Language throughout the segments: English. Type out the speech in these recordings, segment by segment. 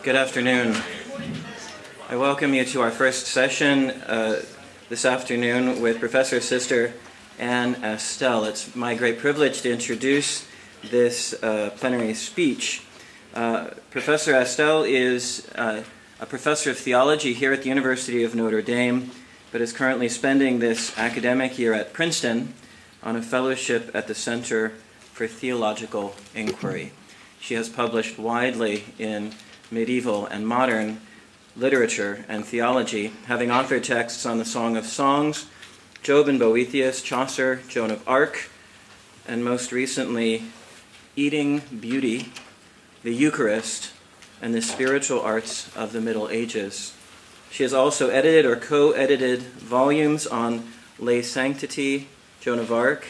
Good afternoon. I welcome you to our first session this afternoon with Professor Sister Anne Astell. It's my great privilege to introduce this plenary speech. Professor Astell is a professor of theology here at the University of Notre Dame, but is currently spending this academic year at Princeton on a fellowship at the Center for Theological Inquiry. She has published widely in medieval and modern literature and theology, having authored texts on the Song of Songs, Job and Boethius, Chaucer, Joan of Arc, and most recently, Eating Beauty, the Eucharist, and the Spiritual Arts of the Middle Ages. She has also edited or co-edited volumes on lay sanctity, Joan of Arc,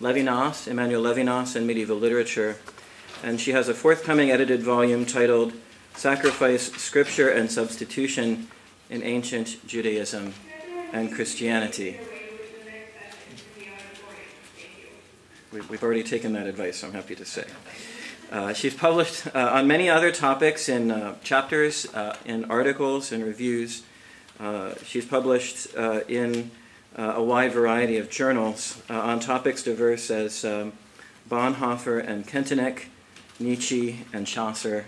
Levinas, Emmanuel Levinas, and medieval literature. And she has a forthcoming edited volume titled Sacrifice, Scripture, and Substitution in Ancient Judaism and Christianity. We've already taken that advice, I'm happy to say. She's published on many other topics in chapters, in articles, and reviews. She's published in a wide variety of journals on topics diverse as Bonhoeffer and Kentenich, Nietzsche and Chaucer,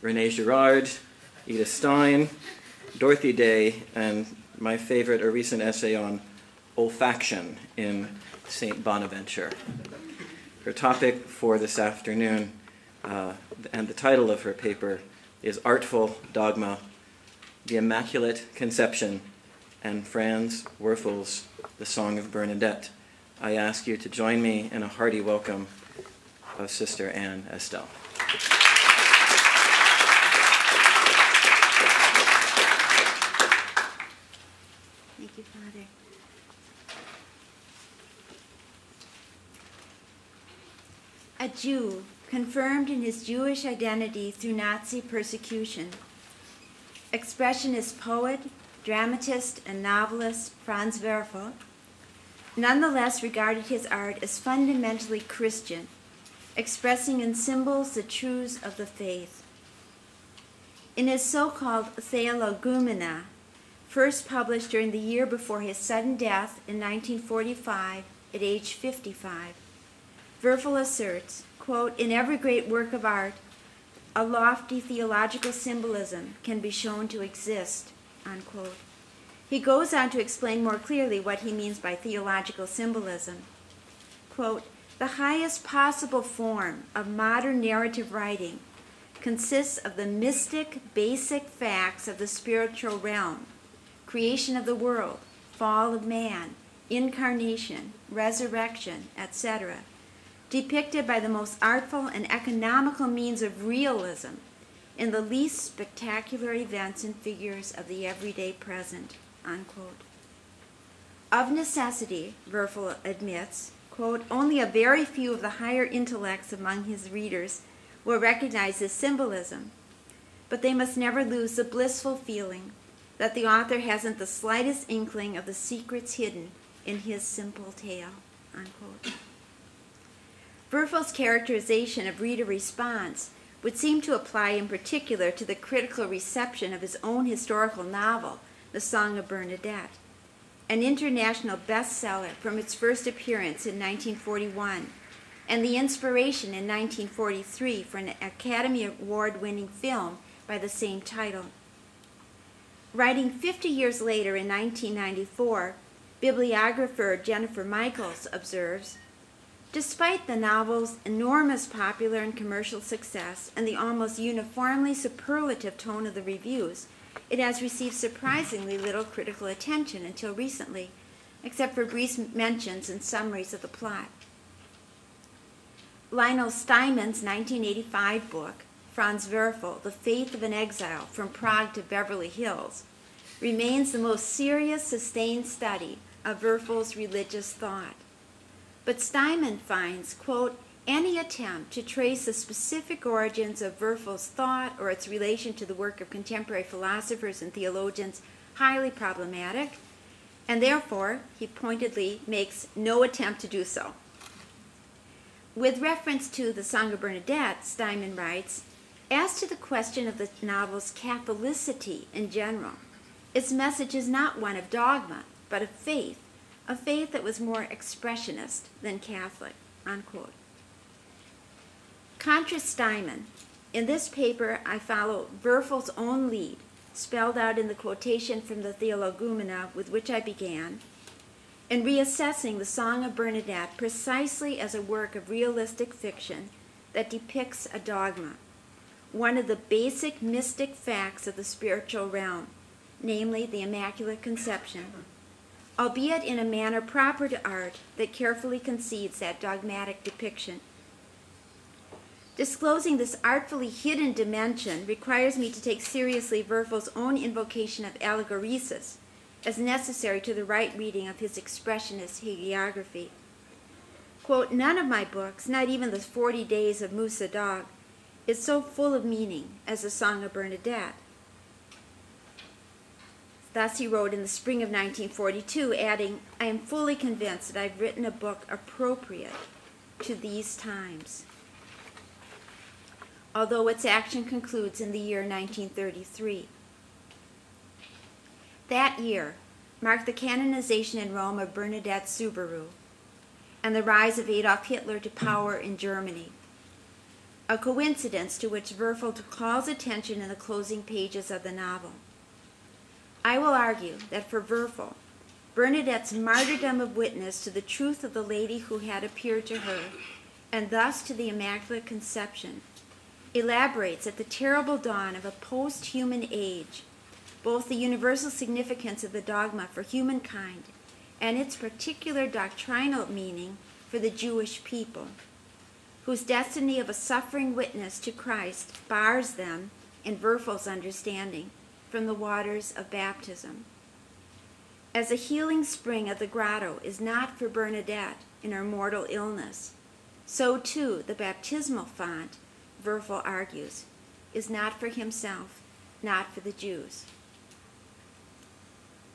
René Girard, Edith Stein, Dorothy Day, and my favorite, a recent essay on olfaction in St. Bonaventure. Her topic for this afternoon, and the title of her paper, is Artful Dogma, the Immaculate Conception, and Franz Werfel's The Song of Bernadette. I ask you to join me in a hearty welcome of Sister Anne Astell. Thank you, Father. A Jew, confirmed in his Jewish identity through Nazi persecution. Expressionist poet, dramatist, and novelist Franz Verfel nonetheless regarded his art as fundamentally Christian, expressing in symbols the truths of the faith. In his so-called Theologumena, first published during the year before his sudden death in 1945 at age 55, Verfel asserts, quote, "In every great work of art, a lofty theological symbolism can be shown to exist," unquote. He goes on to explain more clearly what he means by theological symbolism. Quote, "The highest possible form of modern narrative writing consists of the mystic, basic facts of the spiritual realm, creation of the world, fall of man, incarnation, resurrection, etc., depicted by the most artful and economical means of realism in the least spectacular events and figures of the everyday present," unquote. Of necessity, Verfel admits, quote, "only a very few of the higher intellects among his readers will recognize this symbolism, but they must never lose the blissful feeling that the author hasn't the slightest inkling of the secrets hidden in his simple tale," unquote. Verfel's characterization of reader response would seem to apply in particular to the critical reception of his own historical novel, The Song of Bernadette, an international bestseller from its first appearance in 1941, and the inspiration in 1943 for an Academy Award-winning film by the same title. Writing 50 years later in 1994, bibliographer Jennifer Michaels observes, "Despite the novel's enormous popular and commercial success and the almost uniformly superlative tone of the reviews, it has received surprisingly little critical attention until recently, except for brief mentions and summaries of the plot." Lionel Steinman's 1985 book, Franz Verfel, The Faith of an Exile, From Prague to Beverly Hills, remains the most serious, sustained study of Verfel's religious thought. But Steinman finds, quote, "any attempt to trace the specific origins of Verfel's thought or its relation to the work of contemporary philosophers and theologians highly problematic, and therefore he pointedly makes no attempt to do so." With reference to the Song of Bernadette, Steinman writes, As to the question of the novel's Catholicity in general, its message is not one of dogma, but of faith that was more expressionist than Catholic, unquote. Contra Steinman. In this paper, I follow Verfel's own lead, spelled out in the quotation from the Theologumena with which I began, in reassessing the Song of Bernadette precisely as a work of realistic fiction that depicts a dogma, one of the basic mystic facts of the spiritual realm, namely the Immaculate Conception, albeit in a manner proper to art that carefully concedes that dogmatic depiction. Disclosing this artfully hidden dimension requires me to take seriously Verfel's own invocation of allegoresis as necessary to the right reading of his expressionist hagiography. Quote, none of my books, not even the 40 Days of Musa Dog, is so full of meaning as the Song of Bernadette. Thus he wrote in the spring of 1942, adding, I am fully convinced that I've written a book appropriate to these times, although its action concludes in the year 1933. That year marked the canonization in Rome of Bernadette Subaru and the rise of Adolf Hitler to power in Germany, a coincidence to which Verfel calls attention in the closing pages of the novel. I will argue that for Verfel, Bernadette's martyrdom of witness to the truth of the lady who had appeared to her, and thus to the Immaculate Conception, elaborates at the terrible dawn of a post-human age both the universal significance of the dogma for humankind and its particular doctrinal meaning for the Jewish people, whose destiny of a suffering witness to Christ bars them, in Verfel's understanding, from the waters of baptism. As a healing spring of the grotto is not for Bernadette in her mortal illness, so too the baptismal font, Verfel argues, is not for himself, not for the Jews.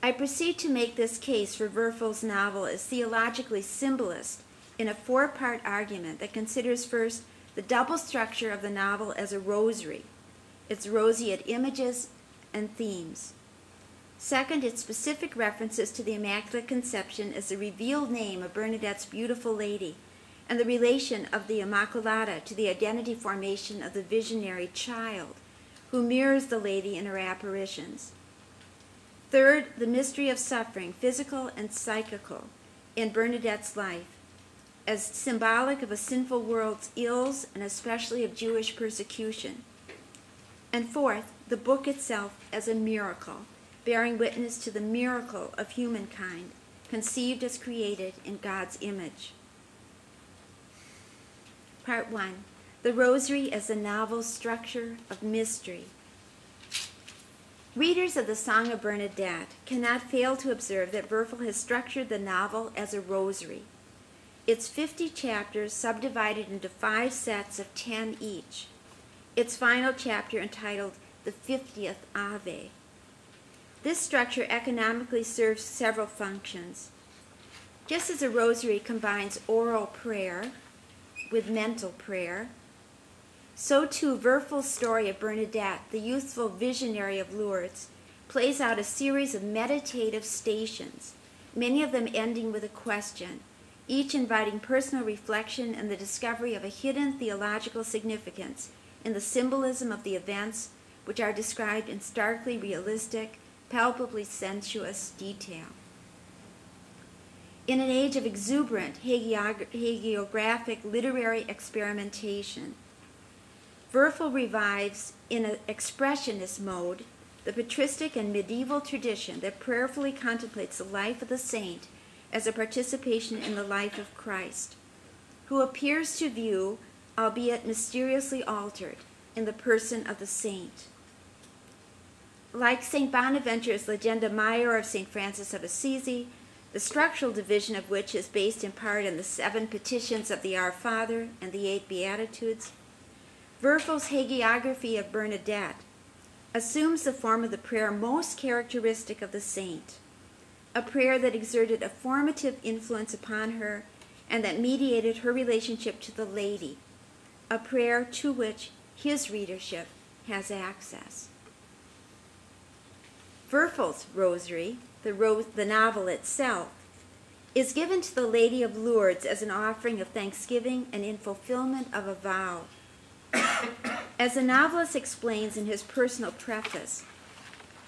I proceed to make this case for Verfel's novel as theologically symbolist in a four-part argument that considers first the double structure of the novel as a rosary, its roseate images and themes. Second, its specific references to the Immaculate Conception as the revealed name of Bernadette's beautiful lady, and the relation of the Immaculata to the identity formation of the visionary child, who mirrors the lady in her apparitions. Third, the mystery of suffering, physical and psychical, in Bernadette's life, as symbolic of a sinful world's ills and especially of Jewish persecution. And fourth, the book itself as a miracle, bearing witness to the miracle of humankind, conceived as created in God's image. Part 1. The Rosary as the novel's structure of mystery. Readers of the Song of Bernadette cannot fail to observe that Verfel has structured the novel as a rosary. Its 50 chapters subdivided into 5 sets of 10 each. Its final chapter entitled The 50th Ave. This structure economically serves several functions. Just as a rosary combines oral prayer with mental prayer, so too Verfel's story of Bernadette, the youthful visionary of Lourdes, plays out a series of meditative stations, many of them ending with a question, each inviting personal reflection and the discovery of a hidden theological significance in the symbolism of the events which are described in starkly realistic, palpably sensuous detail. In an age of exuberant hagiographic literary experimentation, Verfel revives in an expressionist mode the patristic and medieval tradition that prayerfully contemplates the life of the saint as a participation in the life of Christ, who appears to view, albeit mysteriously altered, in the person of the saint. Like St. Bonaventure's Legenda Maior of St. Francis of Assisi, the structural division of which is based in part on the 7 petitions of the Our Father and the 8 Beatitudes, Verfel's hagiography of Bernadette assumes the form of the prayer most characteristic of the saint, a prayer that exerted a formative influence upon her and that mediated her relationship to the lady, a prayer to which his readership has access. Verfel's rosary, the novel itself, is given to the Lady of Lourdes as an offering of thanksgiving and in fulfillment of a vow. As the novelist explains in his personal preface,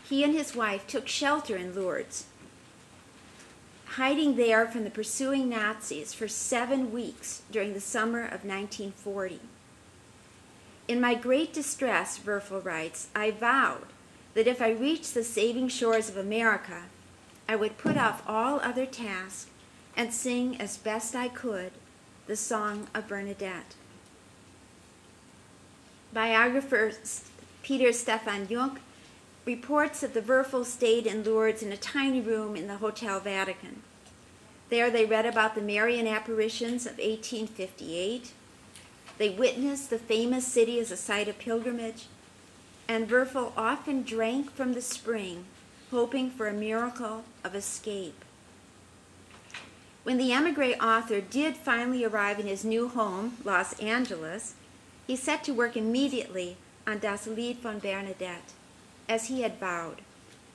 he and his wife took shelter in Lourdes, hiding there from the pursuing Nazis for 7 weeks during the summer of 1940. In my great distress, Verfel writes, I vowed that if I reached the saving shores of America, I would put off all other tasks and sing as best I could the song of Bernadette. Biographer Peter Stefan Jung reports that the Verfels stayed in Lourdes in a tiny room in the Hotel Vatican. There they read about the Marian apparitions of 1858. They witnessed the famous city as a site of pilgrimage, and Verfel often drank from the spring, hoping for a miracle of escape. When the emigre author did finally arrive in his new home, Los Angeles, he set to work immediately on Das Lied von Bernadette, as he had vowed,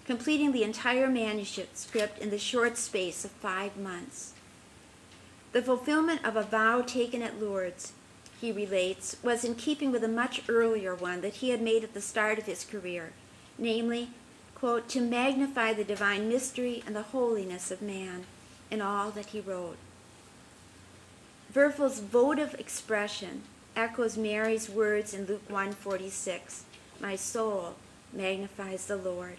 completing the entire manuscript in the short space of 5 months. The fulfillment of a vow taken at Lourdes, he relates, was in keeping with a much earlier one that he had made at the start of his career, namely, quote, to magnify the divine mystery and the holiness of man in all that he wrote. Verfel's votive expression echoes Mary's words in Luke 1:46, my soul magnifies the Lord.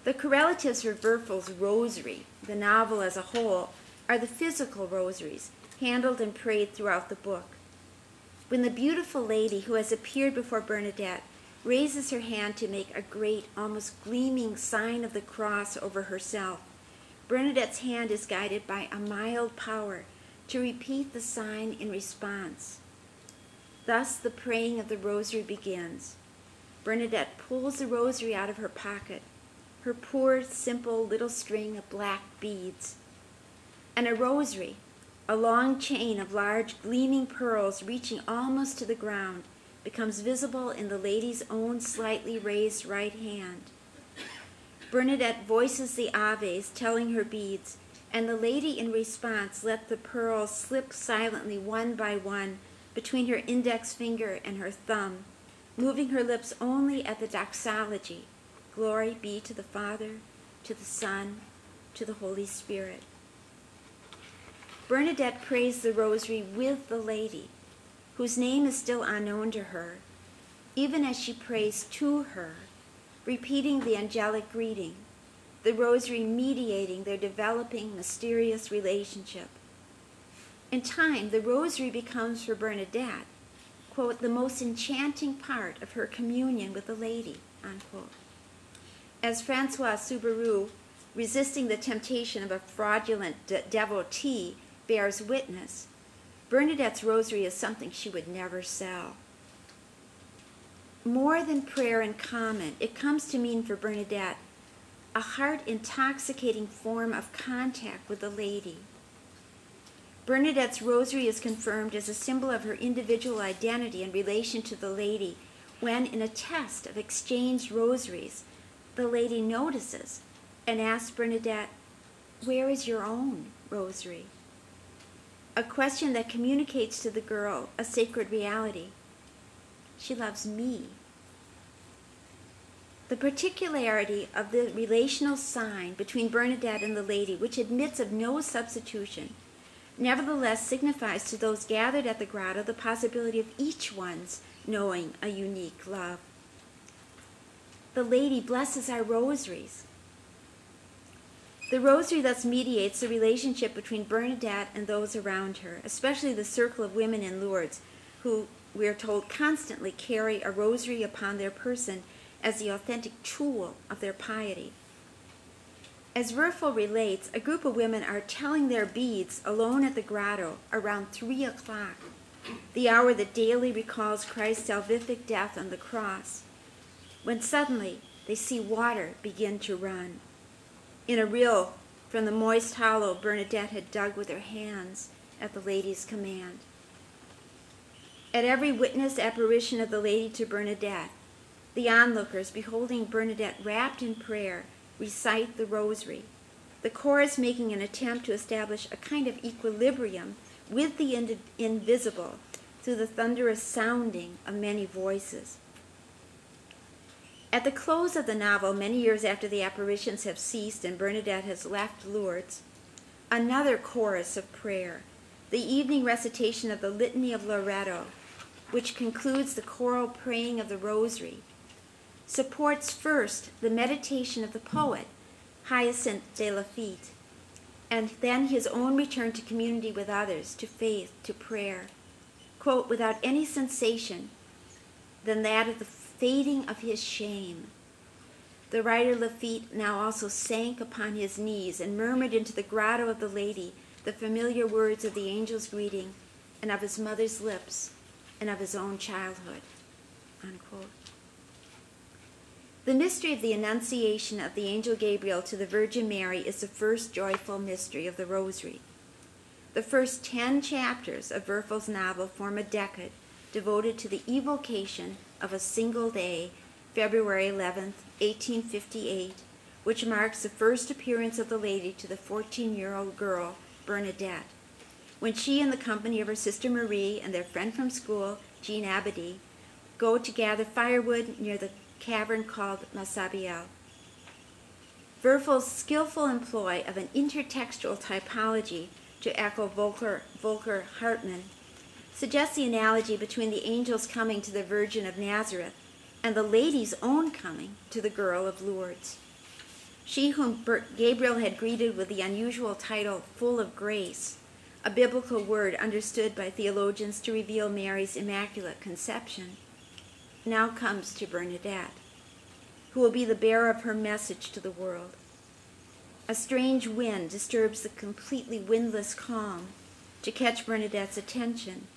The correlatives for Verfel's rosary, the novel as a whole, are the physical rosaries, handled and prayed throughout the book. When the beautiful lady who has appeared before Bernadette raises her hand to make a great, almost gleaming sign of the cross over herself, Bernadette's hand is guided by a mild power to repeat the sign in response. Thus the praying of the rosary begins. Bernadette pulls the rosary out of her pocket, her poor, simple little string of black beads. And a rosary, a long chain of large gleaming pearls reaching almost to the ground, becomes visible in the lady's own slightly raised right hand. Bernadette voices the Aves, telling her beads, and the lady in response let the pearls slip silently one by one between her index finger and her thumb, moving her lips only at the doxology, glory be to the Father, to the Son, to the Holy Spirit. Bernadette prays the rosary with the lady, whose name is still unknown to her, even as she prays to her, repeating the angelic greeting, the rosary mediating their developing mysterious relationship. In time, the rosary becomes for Bernadette, quote, the most enchanting part of her communion with the lady, unquote. As Francois Subaru, resisting the temptation of a fraudulent devotee, bears witness, Bernadette's rosary is something she would never sell. More than prayer and comment, it comes to mean for Bernadette a heart-intoxicating form of contact with the lady. Bernadette's rosary is confirmed as a symbol of her individual identity in relation to the lady when, in a test of exchanged rosaries, the lady notices and asks Bernadette, where is your own rosary? A question that communicates to the girl a sacred reality. She loves me. The particularity of the relational sign between Bernadette and the lady, which admits of no substitution, nevertheless signifies to those gathered at the grotto the possibility of each one's knowing a unique love. The lady blesses our rosaries. The rosary thus mediates the relationship between Bernadette and those around her, especially the circle of women in Lourdes, who, we are told, constantly carry a rosary upon their person as the authentic tool of their piety. As Verfel relates, a group of women are telling their beads alone at the grotto around 3 o'clock, the hour that daily recalls Christ's salvific death on the cross, when suddenly they see water begin to run. In a rill from the moist hollow Bernadette had dug with her hands at the lady's command. At every witnessed apparition of the Lady to Bernadette, the onlookers, beholding Bernadette wrapped in prayer, recite the rosary, the chorus making an attempt to establish a kind of equilibrium with the invisible through the thunderous sounding of many voices. At the close of the novel, many years after the apparitions have ceased and Bernadette has left Lourdes, another chorus of prayer, the evening recitation of the Litany of Loreto, which concludes the choral praying of the Rosary, supports first the meditation of the poet, Hyacinthe de Lafitte, and then his own return to community with others, to faith, to prayer, quote, without any sensation than that of the fading of his shame. The writer Lafitte now also sank upon his knees and murmured into the grotto of the Lady the familiar words of the angel's greeting and of his mother's lips and of his own childhood, unquote. The mystery of the Annunciation of the angel Gabriel to the Virgin Mary is the first joyful mystery of the Rosary. The first 10 chapters of Verfel's novel form a decade devoted to the evocation of a single day, February 11th, 1858, which marks the first appearance of the Lady to the 14-year-old girl, Bernadette, when she and the company of her sister Marie and their friend from school, Jean Abadie, go to gather firewood near the cavern called Massabielle. Verfel's skillful employ of an intertextual typology, to echo Volker Hartmann, suggests the analogy between the angel's coming to the Virgin of Nazareth and the Lady's own coming to the girl of Lourdes. She whom Gabriel had greeted with the unusual title, full of grace, a biblical word understood by theologians to reveal Mary's Immaculate Conception, now comes to Bernadette, who will be the bearer of her message to the world. A strange wind disturbs the completely windless calm to catch Bernadette's attention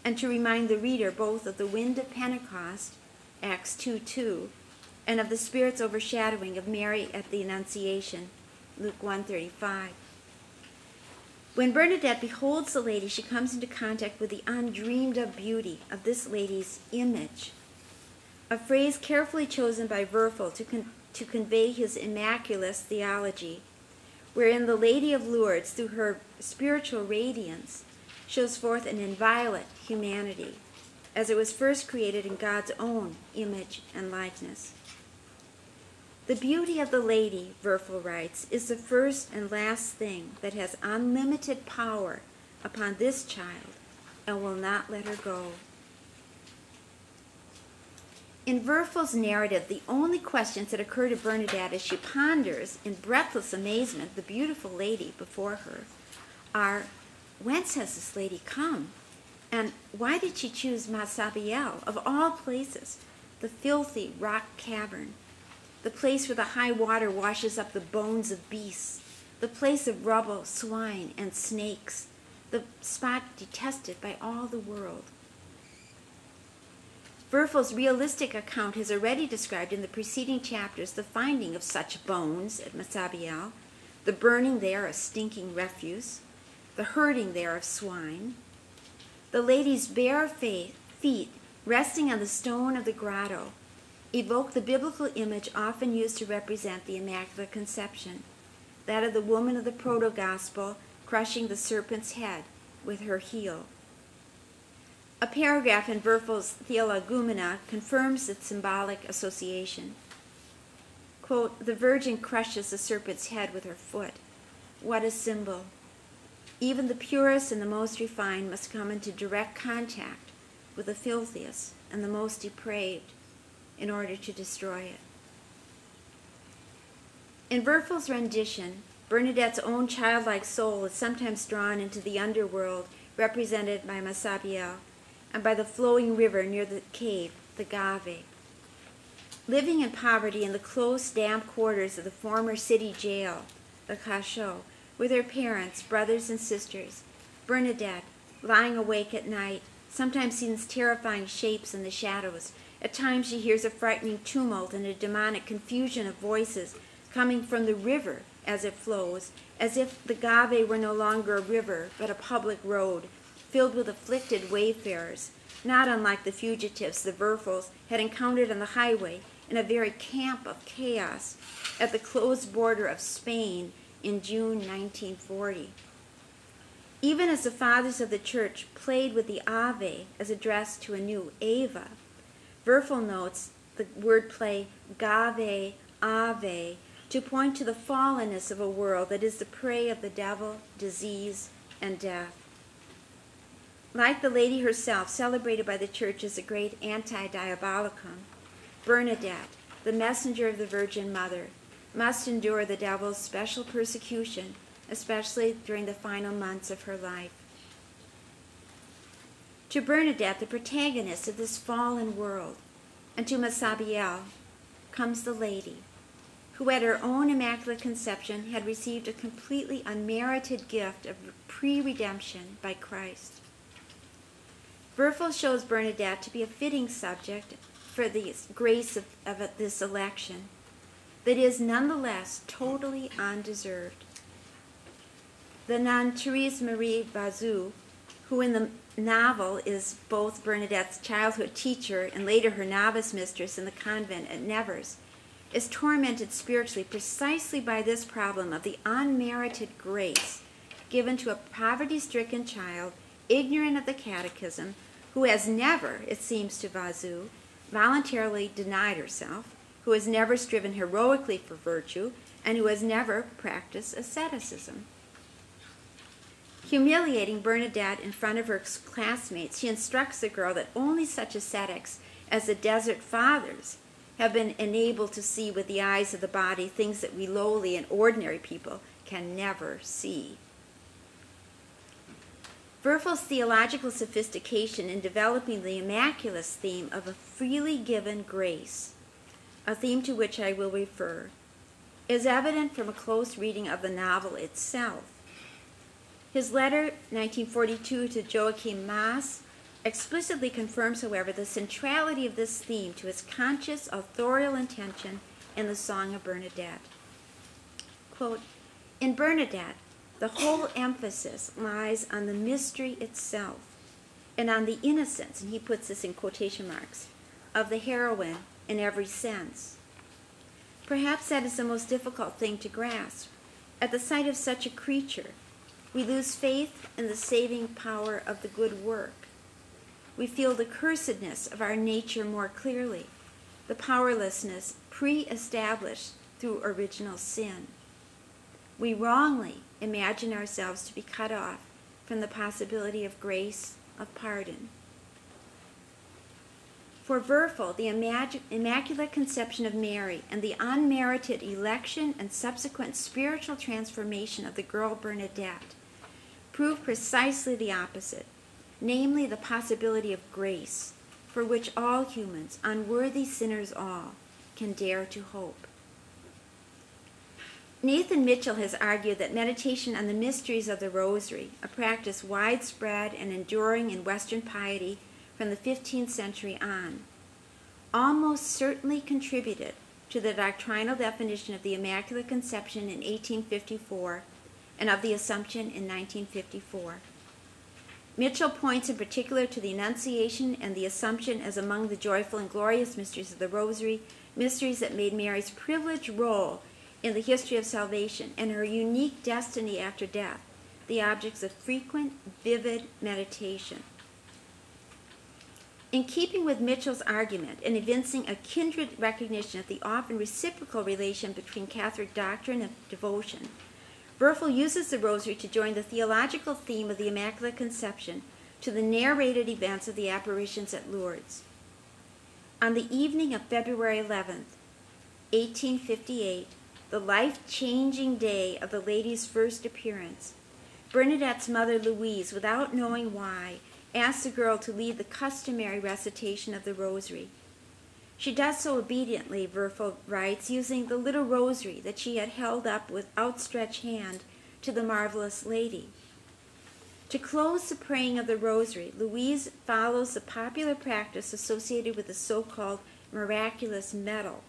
and to remind the reader both of the wind of Pentecost, Acts 2:2, and of the Spirit's overshadowing of Mary at the Annunciation, Luke 1:35. When Bernadette beholds the Lady, she comes into contact with the undreamed-of beauty of this Lady's image, a phrase carefully chosen by Verfel to convey his immaculate theology, wherein the Lady of Lourdes, through her spiritual radiance, shows forth an inviolate humanity, as it was first created in God's own image and likeness. The beauty of the Lady, Verfel writes, is the first and last thing that has unlimited power upon this child and will not let her go. In Verfel's narrative, the only questions that occur to Bernadette as she ponders in breathless amazement the beautiful Lady before her are, whence has this Lady come? And why did she choose Massabielle, of all places, the filthy rock cavern, the place where the high water washes up the bones of beasts, the place of rubble, swine, and snakes, the spot detested by all the world? Verfel's realistic account has already described in the preceding chapters the finding of such bones at Massabielle, the burning there of stinking refuse, the herding there of swine. The Lady's bare feet, resting on the stone of the grotto, evoke the biblical image often used to represent the Immaculate Conception, that of the woman of the proto-gospel crushing the serpent's head with her heel. A paragraph in Verfel's Theologumena confirms its symbolic association. Quote, the Virgin crushes the serpent's head with her foot. What a symbol. Even the purest and the most refined must come into direct contact with the filthiest and the most depraved in order to destroy it. In Verfel's rendition, Bernadette's own childlike soul is sometimes drawn into the underworld represented by Massabielle and by the flowing river near the cave, the Gave. Living in poverty in the close, damp quarters of the former city jail, the Cachot, with her parents, brothers, and sisters, Bernadette, lying awake at night, sometimes sees terrifying shapes in the shadows. At times she hears a frightening tumult and a demonic confusion of voices coming from the river as it flows, as if the Gave were no longer a river, but a public road, filled with afflicted wayfarers, not unlike the fugitives the Verfels had encountered on the highway in a very camp of chaos at the closed border of Spain in June 1940. Even as the fathers of the church played with the Ave as addressed to a new Ava, Verfel notes the wordplay Gave, Ave, to point to the fallenness of a world that is the prey of the devil, disease, and death. Like the lady herself, celebrated by the church as a great anti-diabolicum, Bernadette, the messenger of the Virgin Mother, must endure the devil's special persecution, especially during the final months of her life. To Bernadette, the protagonist of this fallen world, and to Masabiel, comes the lady, who at her own Immaculate Conception had received a completely unmerited gift of pre-redemption by Christ. Verfel shows Bernadette to be a fitting subject for the grace of this election, that is nonetheless totally undeserved. The nun Thérèse Marie Bazou, who in the novel is both Bernadette's childhood teacher and later her novice mistress in the convent at Nevers, is tormented spiritually precisely by this problem of the unmerited grace given to a poverty-stricken child, ignorant of the catechism, who has never, it seems to Bazou, voluntarily denied herself, who has never striven heroically for virtue, and who has never practiced asceticism. Humiliating Bernadette in front of her classmates, she instructs the girl that only such ascetics as the Desert Fathers have been enabled to see with the eyes of the body things that we lowly and ordinary people can never see. Verfel's theological sophistication in developing the Immaculate theme of a freely given grace, a theme to which I will refer, is evident from a close reading of the novel itself. His letter, 1942, to Joachim Maas, explicitly confirms, however, the centrality of this theme to its conscious authorial intention in the Song of Bernadette. Quote, in Bernadette, the whole emphasis lies on the mystery itself and on the innocence, and he puts this in quotation marks, of the heroine in every sense. Perhaps that is the most difficult thing to grasp. At the sight of such a creature, we lose faith in the saving power of the good work. We feel the cursedness of our nature more clearly, the powerlessness pre-established through original sin. We wrongly imagine ourselves to be cut off from the possibility of grace, of pardon. For Verfel, the Immaculate Conception of Mary and the unmerited election and subsequent spiritual transformation of the girl Bernadette prove precisely the opposite, namely the possibility of grace, for which all humans, unworthy sinners all, can dare to hope. Nathan Mitchell has argued that meditation on the mysteries of the Rosary, a practice widespread and enduring in Western piety from the 15th century on, almost certainly contributed to the doctrinal definition of the Immaculate Conception in 1854 and of the Assumption in 1954. Mitchell points in particular to the Annunciation and the Assumption as among the joyful and glorious mysteries of the Rosary, mysteries that made Mary's privileged role in the history of salvation and her unique destiny after death the objects of frequent, vivid meditation. In keeping with Mitchell's argument and evincing a kindred recognition of the often reciprocal relation between Catholic doctrine and devotion, Verfel uses the Rosary to join the theological theme of the Immaculate Conception to the narrated events of the apparitions at Lourdes. On the evening of February 11th, 1858, the life-changing day of the lady's first appearance, Bernadette's mother Louise, without knowing why, asks the girl to lead the customary recitation of the Rosary. She does so obediently, Verfel writes, using the little rosary that she had held up with outstretched hand to the marvelous lady. To close the praying of the Rosary, Louise follows the popular practice associated with the so-called miraculous medal,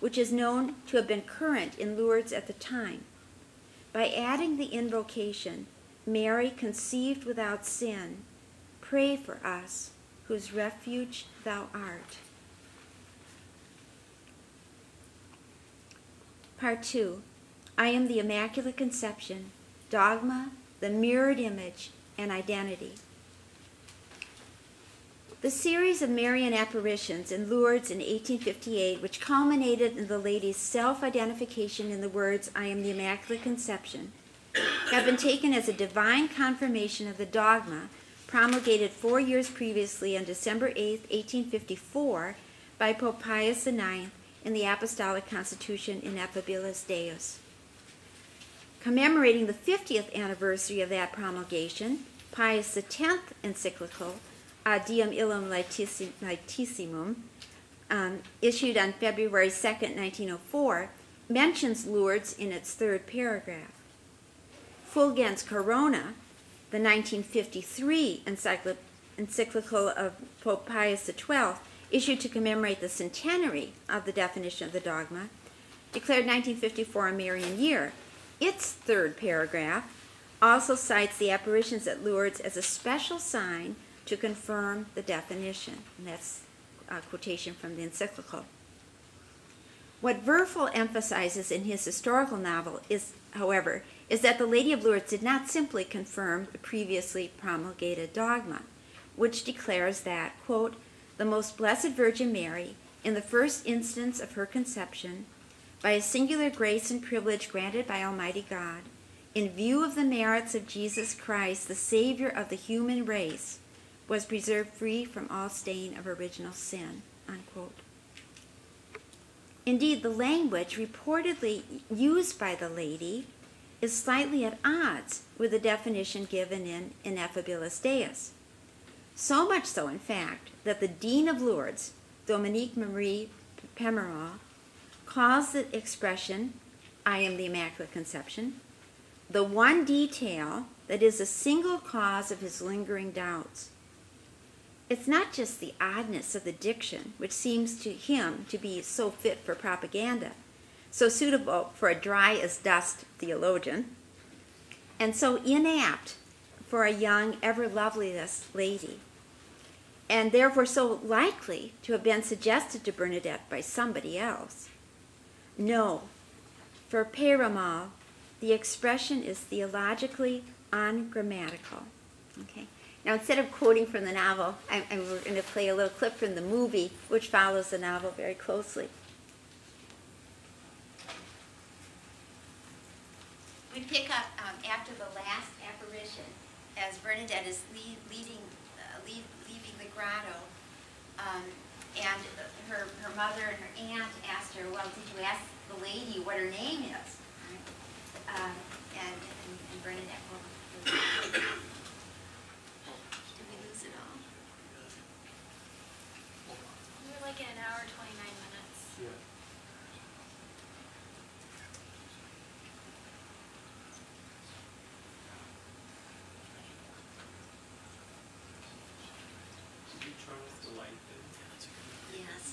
which is known to have been current in Lourdes at the time. By adding the invocation, Mary conceived without sin, pray for us whose refuge thou art. Part 2. I am the Immaculate Conception, dogma, the mirrored image, and identity. The series of Marian apparitions in Lourdes in 1858, which culminated in the lady's self-identification in the words, I am the Immaculate Conception, have been taken as a divine confirmation of the dogma promulgated 4 years previously on December 8, 1854, by Pope Pius IX in the Apostolic Constitution Ineffabilis Deus. Commemorating the 50th anniversary of that promulgation, Pius X encyclical, Ad Diem Illum Laetissimum, issued on February 2, 1904, mentions Lourdes in its third paragraph. Fulgens Corona, the 1953 encyclical of Pope Pius XII, issued to commemorate the centenary of the definition of the dogma, declared 1954 a Marian year. Its third paragraph also cites the apparitions at Lourdes as a special sign to confirm the definition. And that's a quotation from the encyclical. What Verfel emphasizes in his historical novel is, however, is that the Lady of Lourdes did not simply confirm the previously promulgated dogma, which declares that, quote, the Most Blessed Virgin Mary, in the first instance of her conception, by a singular grace and privilege granted by Almighty God, in view of the merits of Jesus Christ, the Savior of the human race, was preserved free from all stain of original sin, unquote. Indeed, the language reportedly used by the lady is slightly at odds with the definition given in Ineffabilis Deus. So much so, in fact, that the Dean of Lourdes, Dominique Marie Pemerol, calls the expression, I am the Immaculate Conception, the one detail that is a single cause of his lingering doubts. It's not just the oddness of the diction, which seems to him to be so fit for propaganda, so suitable for a dry-as-dust theologian, and so inapt for a young, ever-loveliness lady, and therefore so likely to have been suggested to Bernadette by somebody else. No, for Pemerol, the expression is theologically ungrammatical. Okay. Now, instead of quoting from the novel, we're going to play a little clip from the movie, which follows the novel very closely. We pick up after the last apparition, as Bernadette is leaving the grotto, and her mother and her aunt asked her, well, did you ask the lady what her name is? Right? And Bernadette will... Like an hour, 29 minutes. Yeah. Did you turn off the light then? Yes.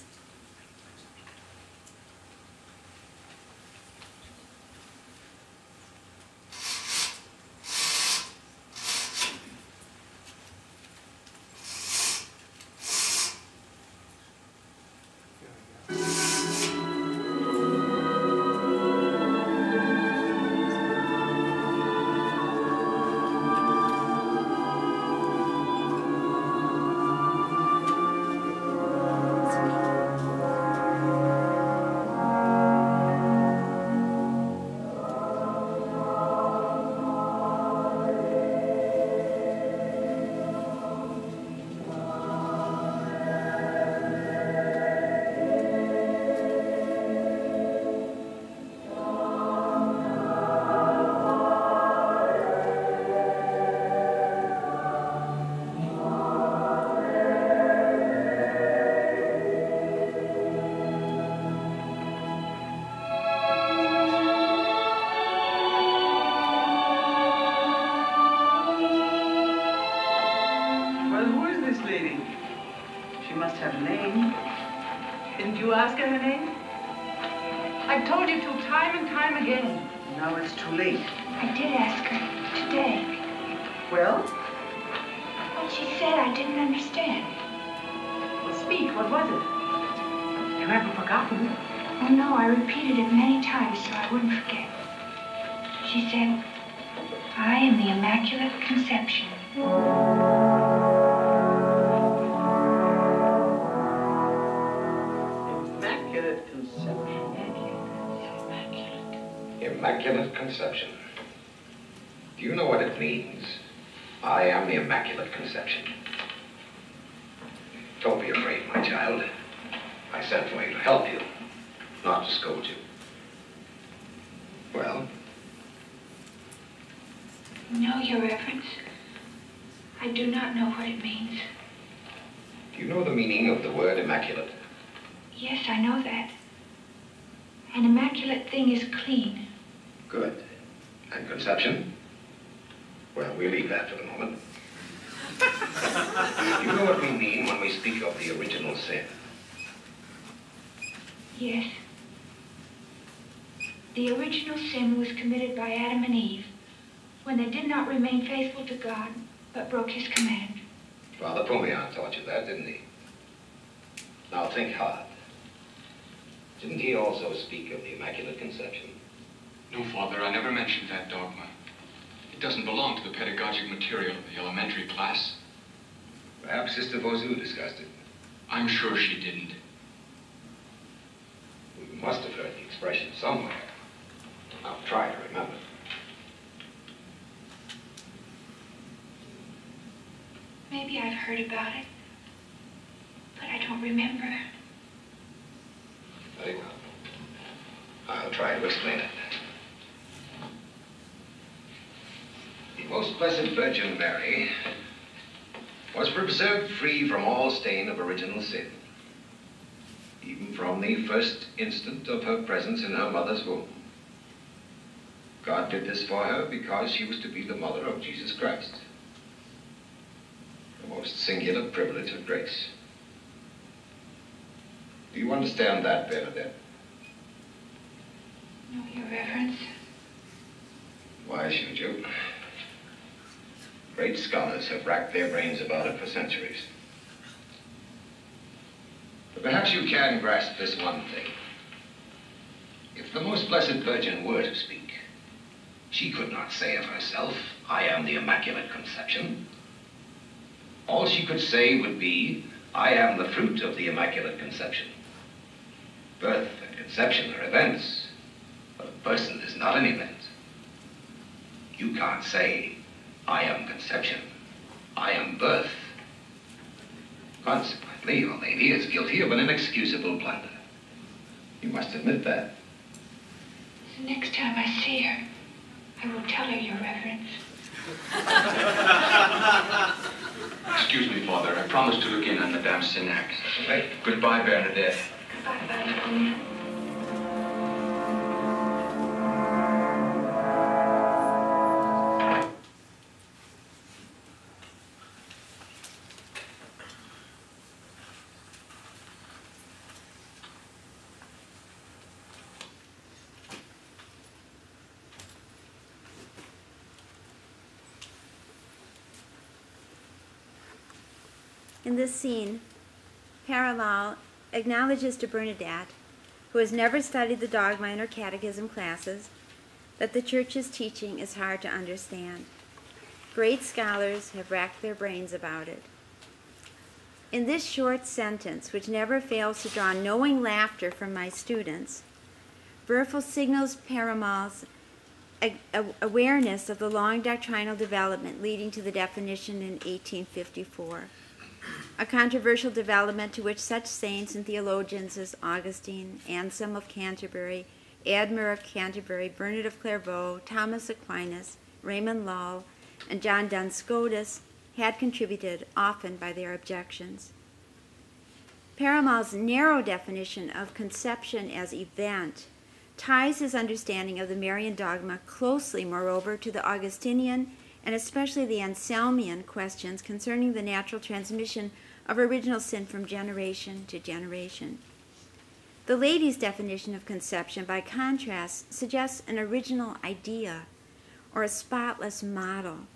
Ask her her name? I've told you to time and time again. Now it's too late. I did ask her today. Well? What she said I didn't understand. Speak, what was it? You haven't forgotten? Oh, no, I repeated it many times so I wouldn't forget. She said, I am the Immaculate Conception. Immaculate Conception. Immaculate Conception. Do you know what it means? I am the Immaculate Conception. Don't be afraid, my child. I sent for you to help you, not to scold you. Well? No, Your Reverence. I do not know what it means. Do you know the meaning of the word immaculate? Yes, I know that. An immaculate thing is clean. Good. And conception? Well, we'll leave that for the moment. You know what we mean when we speak of the original sin? Yes. The original sin was committed by Adam and Eve when they did not remain faithful to God, but broke his command. Father Pomian taught you that, didn't he? Now think hard. Didn't he also speak of the Immaculate Conception? No, Father, I never mentioned that dogma. It doesn't belong to the pedagogic material of the elementary class. Perhaps Sister Vozu discussed it. I'm sure she didn't. We must have heard the expression somewhere. I'll try to remember. Maybe I've heard about it, but I don't remember. Very well. I'll try to explain it. The Most Blessed Virgin Mary was preserved free from all stain of original sin, even from the first instant of her presence in her mother's womb. God did this for her because she was to be the mother of Jesus Christ. The most singular privilege of grace. Do you understand that, Bernadette? No, Your Reverence. Why should you? Great scholars have racked their brains about it for centuries. But perhaps you can grasp this one thing. If the Most Blessed Virgin were to speak, she could not say of herself, I am the Immaculate Conception. All she could say would be, I am the fruit of the Immaculate Conception. Birth and conception are events, but a person is not an event. You can't say, I am conception. I am birth. Consequently, your lady is guilty of an inexcusable blunder. You must admit that. The next time I see her, I will tell her, Your Reverence. Excuse me, Father. I promised to look in on Madame Sinac. Right? Goodbye, Bernadette. Goodbye, Father Pomian. In this scene, Parallel acknowledges to Bernadette, who has never studied the dogma in her catechism classes, that the Church's teaching is hard to understand. Great scholars have racked their brains about it. In this short sentence, which never fails to draw knowing laughter from my students, Verfel signals Paramal's awareness of the long doctrinal development leading to the definition in 1854. A controversial development to which such saints and theologians as Augustine, Anselm of Canterbury, Admir of Canterbury, Bernard of Clairvaux, Thomas Aquinas, Raymond Lull, and John Duns Scotus had contributed, often by their objections. Paramal's narrow definition of conception as event ties his understanding of the Marian dogma closely, moreover, to the Augustinian and especially the Anselmian questions concerning the natural transmission of original sin from generation to generation. The lady's definition of conception, by contrast, suggests an original idea or a spotless model,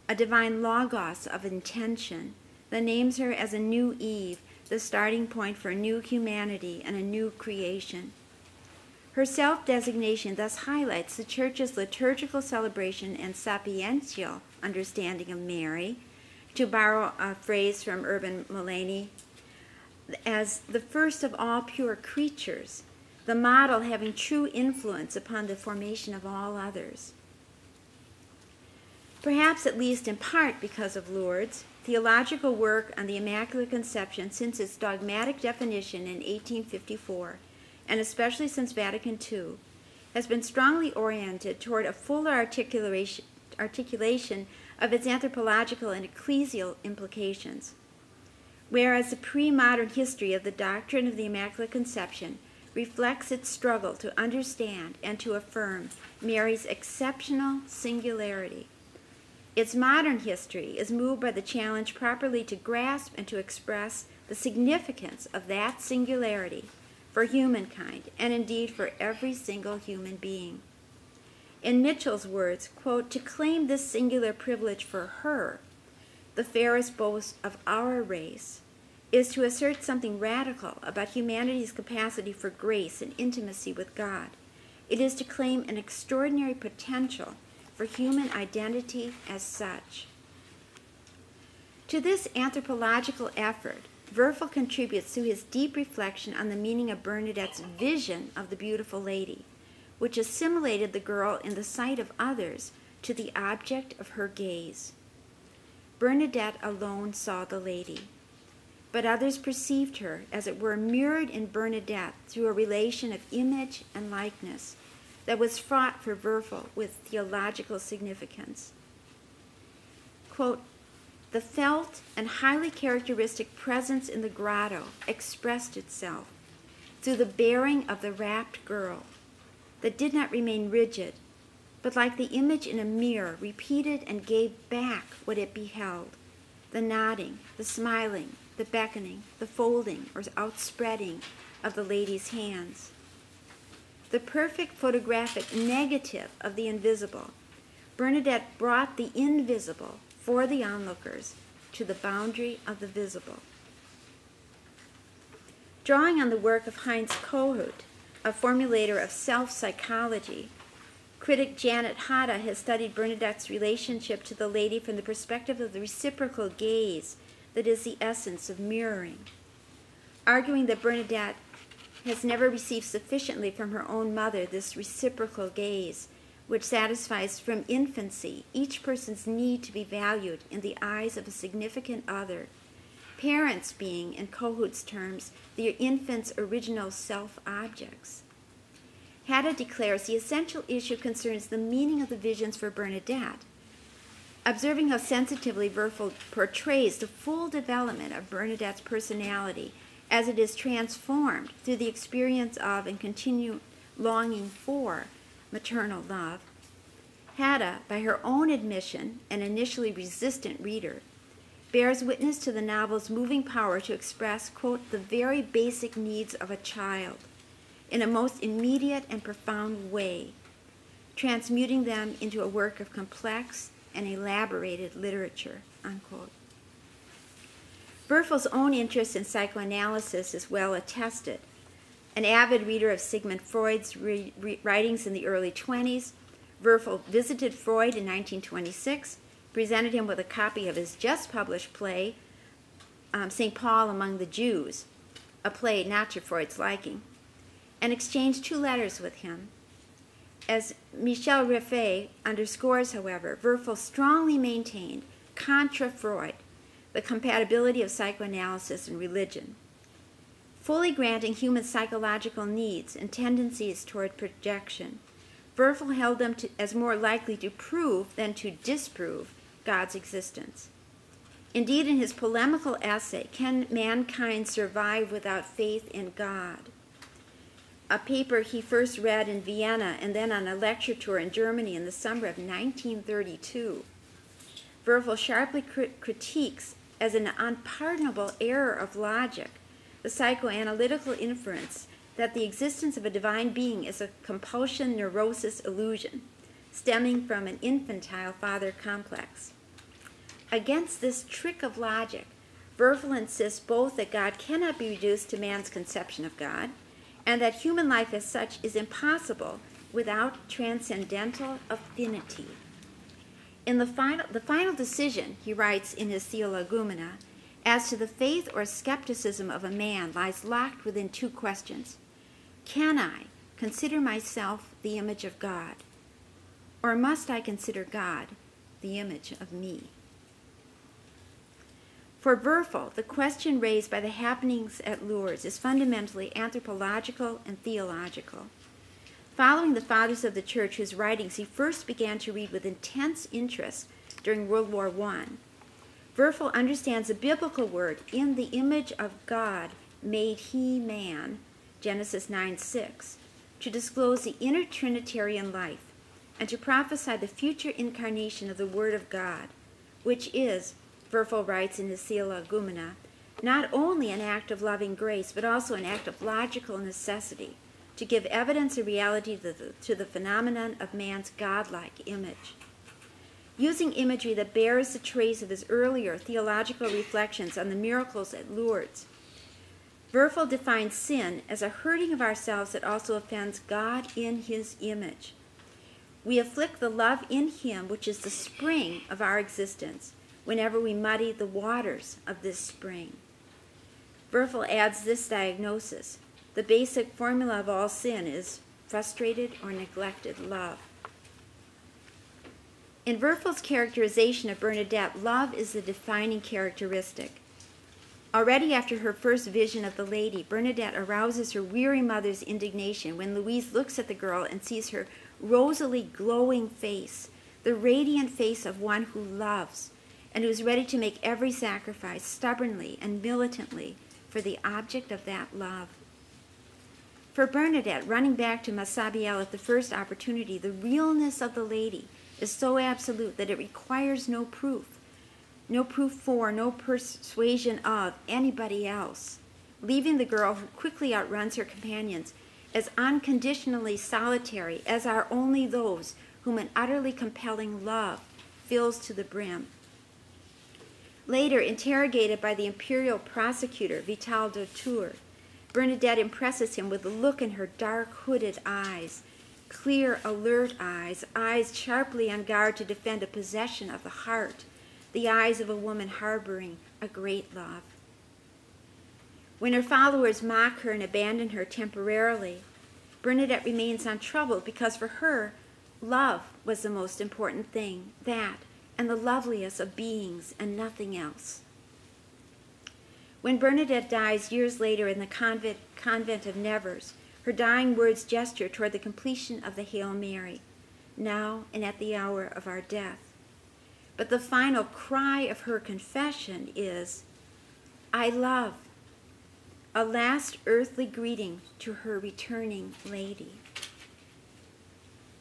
a divine logos of intention that names her as a new Eve, the starting point for a new humanity and a new creation. Her self-designation thus highlights the Church's liturgical celebration and sapiential understanding of Mary, to borrow a phrase from Urban Mullaney, as the first of all pure creatures, the model having true influence upon the formation of all others. Perhaps at least in part because of Lourdes, theological work on the Immaculate Conception since its dogmatic definition in 1854, and especially since Vatican II, has been strongly oriented toward a fuller articulation of its anthropological and ecclesial implications. Whereas the pre-modern history of the doctrine of the Immaculate Conception reflects its struggle to understand and to affirm Mary's exceptional singularity, its modern history is moved by the challenge properly to grasp and to express the significance of that singularity for humankind, and indeed for every single human being. In Mitchell's words, quote, "To claim this singular privilege for her, the fairest boast of our race, is to assert something radical about humanity's capacity for grace and intimacy with God. It is to claim an extraordinary potential for human identity as such." To this anthropological effort, Verfel contributes through his deep reflection on the meaning of Bernadette's vision of the beautiful lady, which assimilated the girl in the sight of others to the object of her gaze. Bernadette alone saw the lady, but others perceived her, as it were, mirrored in Bernadette through a relation of image and likeness that was fraught for Verfel with theological significance. Quote, "The felt and highly characteristic presence in the grotto expressed itself through the bearing of the rapt girl that did not remain rigid, but like the image in a mirror repeated and gave back what it beheld, the nodding, the smiling, the beckoning, the folding or outspreading of the lady's hands. The perfect photographic negative of the invisible, Bernadette brought the invisible for the onlookers to the boundary of the visible." Drawing on the work of Heinz Kohut, a formulator of self-psychology, critic Janet Hatta has studied Bernadette's relationship to the lady from the perspective of the reciprocal gaze that is the essence of mirroring, arguing that Bernadette has never received sufficiently from her own mother this reciprocal gaze, which satisfies from infancy each person's need to be valued in the eyes of a significant other, parents being, in Kohut's terms, the infant's original self-objects. Hatta declares the essential issue concerns the meaning of the visions for Bernadette, observing how sensitively Verfel portrays the full development of Bernadette's personality as it is transformed through the experience of and continued longing for maternal love. Hatta, by her own admission, an initially resistant reader, bears witness to the novel's moving power to express, quote, "the very basic needs of a child in a most immediate and profound way, transmuting them into a work of complex and elaborated literature," unquote. Verfel's own interest in psychoanalysis is well attested. An avid reader of Sigmund Freud's writings in the early 20s, Verfel visited Freud in 1926, presented him with a copy of his just-published play, St. Paul Among the Jews, a play not to Freud's liking, and exchanged 2 letters with him. As Michel Riffet underscores, however, Verfel strongly maintained, contra Freud, the compatibility of psychoanalysis and religion, fully granting human psychological needs and tendencies toward projection. Verfel held them as more likely to prove than to disprove God's existence. Indeed, in his polemical essay, "Can Mankind Survive Without Faith in God?", a paper he first read in Vienna and then on a lecture tour in Germany in the summer of 1932, Verfel sharply critiques as an unpardonable error of logic the psychoanalytical inference that the existence of a divine being is a compulsion neurosis illusion stemming from an infantile father complex. Against this trick of logic, Verfel insists both that God cannot be reduced to man's conception of God, and that human life as such is impossible without transcendental affinity. In the final decision, he writes in his Theologumena, as to the faith or skepticism of a man lies locked within two questions. Can I consider myself the image of God? Or must I consider God the image of me? For Verfel, the question raised by the happenings at Lourdes is fundamentally anthropological and theological. Following the fathers of the Church, whose writings he first began to read with intense interest during World War I, Verfel understands the biblical word, in the image of God made he man, Genesis 9:6, to disclose the inner Trinitarian life and to prophesy the future incarnation of the Word of God, which is, Verfel writes in his Theologumena, not only an act of loving grace, but also an act of logical necessity to give evidence and reality to the phenomenon of man's godlike image. Using imagery that bears the trace of his earlier theological reflections on the miracles at Lourdes, Verfel defines sin as a hurting of ourselves that also offends God in his image. We afflict the love in him, which is the spring of our existence, whenever we muddy the waters of this spring. Verfel adds this diagnosis: the basic formula of all sin is frustrated or neglected love. In Verfel's characterization of Bernadette, love is the defining characteristic. Already after her first vision of the lady, Bernadette arouses her weary mother's indignation when Louise looks at the girl and sees her rosily glowing face, the radiant face of one who loves and who is ready to make every sacrifice stubbornly and militantly for the object of that love. For Bernadette, running back to Massabielle at the first opportunity, the realness of the lady is so absolute that it requires no proof for, no persuasion of anybody else, leaving the girl who quickly outruns her companions as unconditionally solitary as are only those whom an utterly compelling love fills to the brim. Later, interrogated by the imperial prosecutor, Vital de Tours, Bernadette impresses him with the look in her dark, hooded eyes, clear, alert eyes, eyes sharply on guard to defend a possession of the heart, the eyes of a woman harboring a great love. When her followers mock her and abandon her temporarily, Bernadette remains untroubled because for her, love was the most important thing, that and the loveliest of beings and nothing else. When Bernadette dies years later in the convent of Nevers, her dying words gesture toward the completion of the Hail Mary, now and at the hour of our death. But the final cry of her confession is, I love, a last earthly greeting to her returning lady.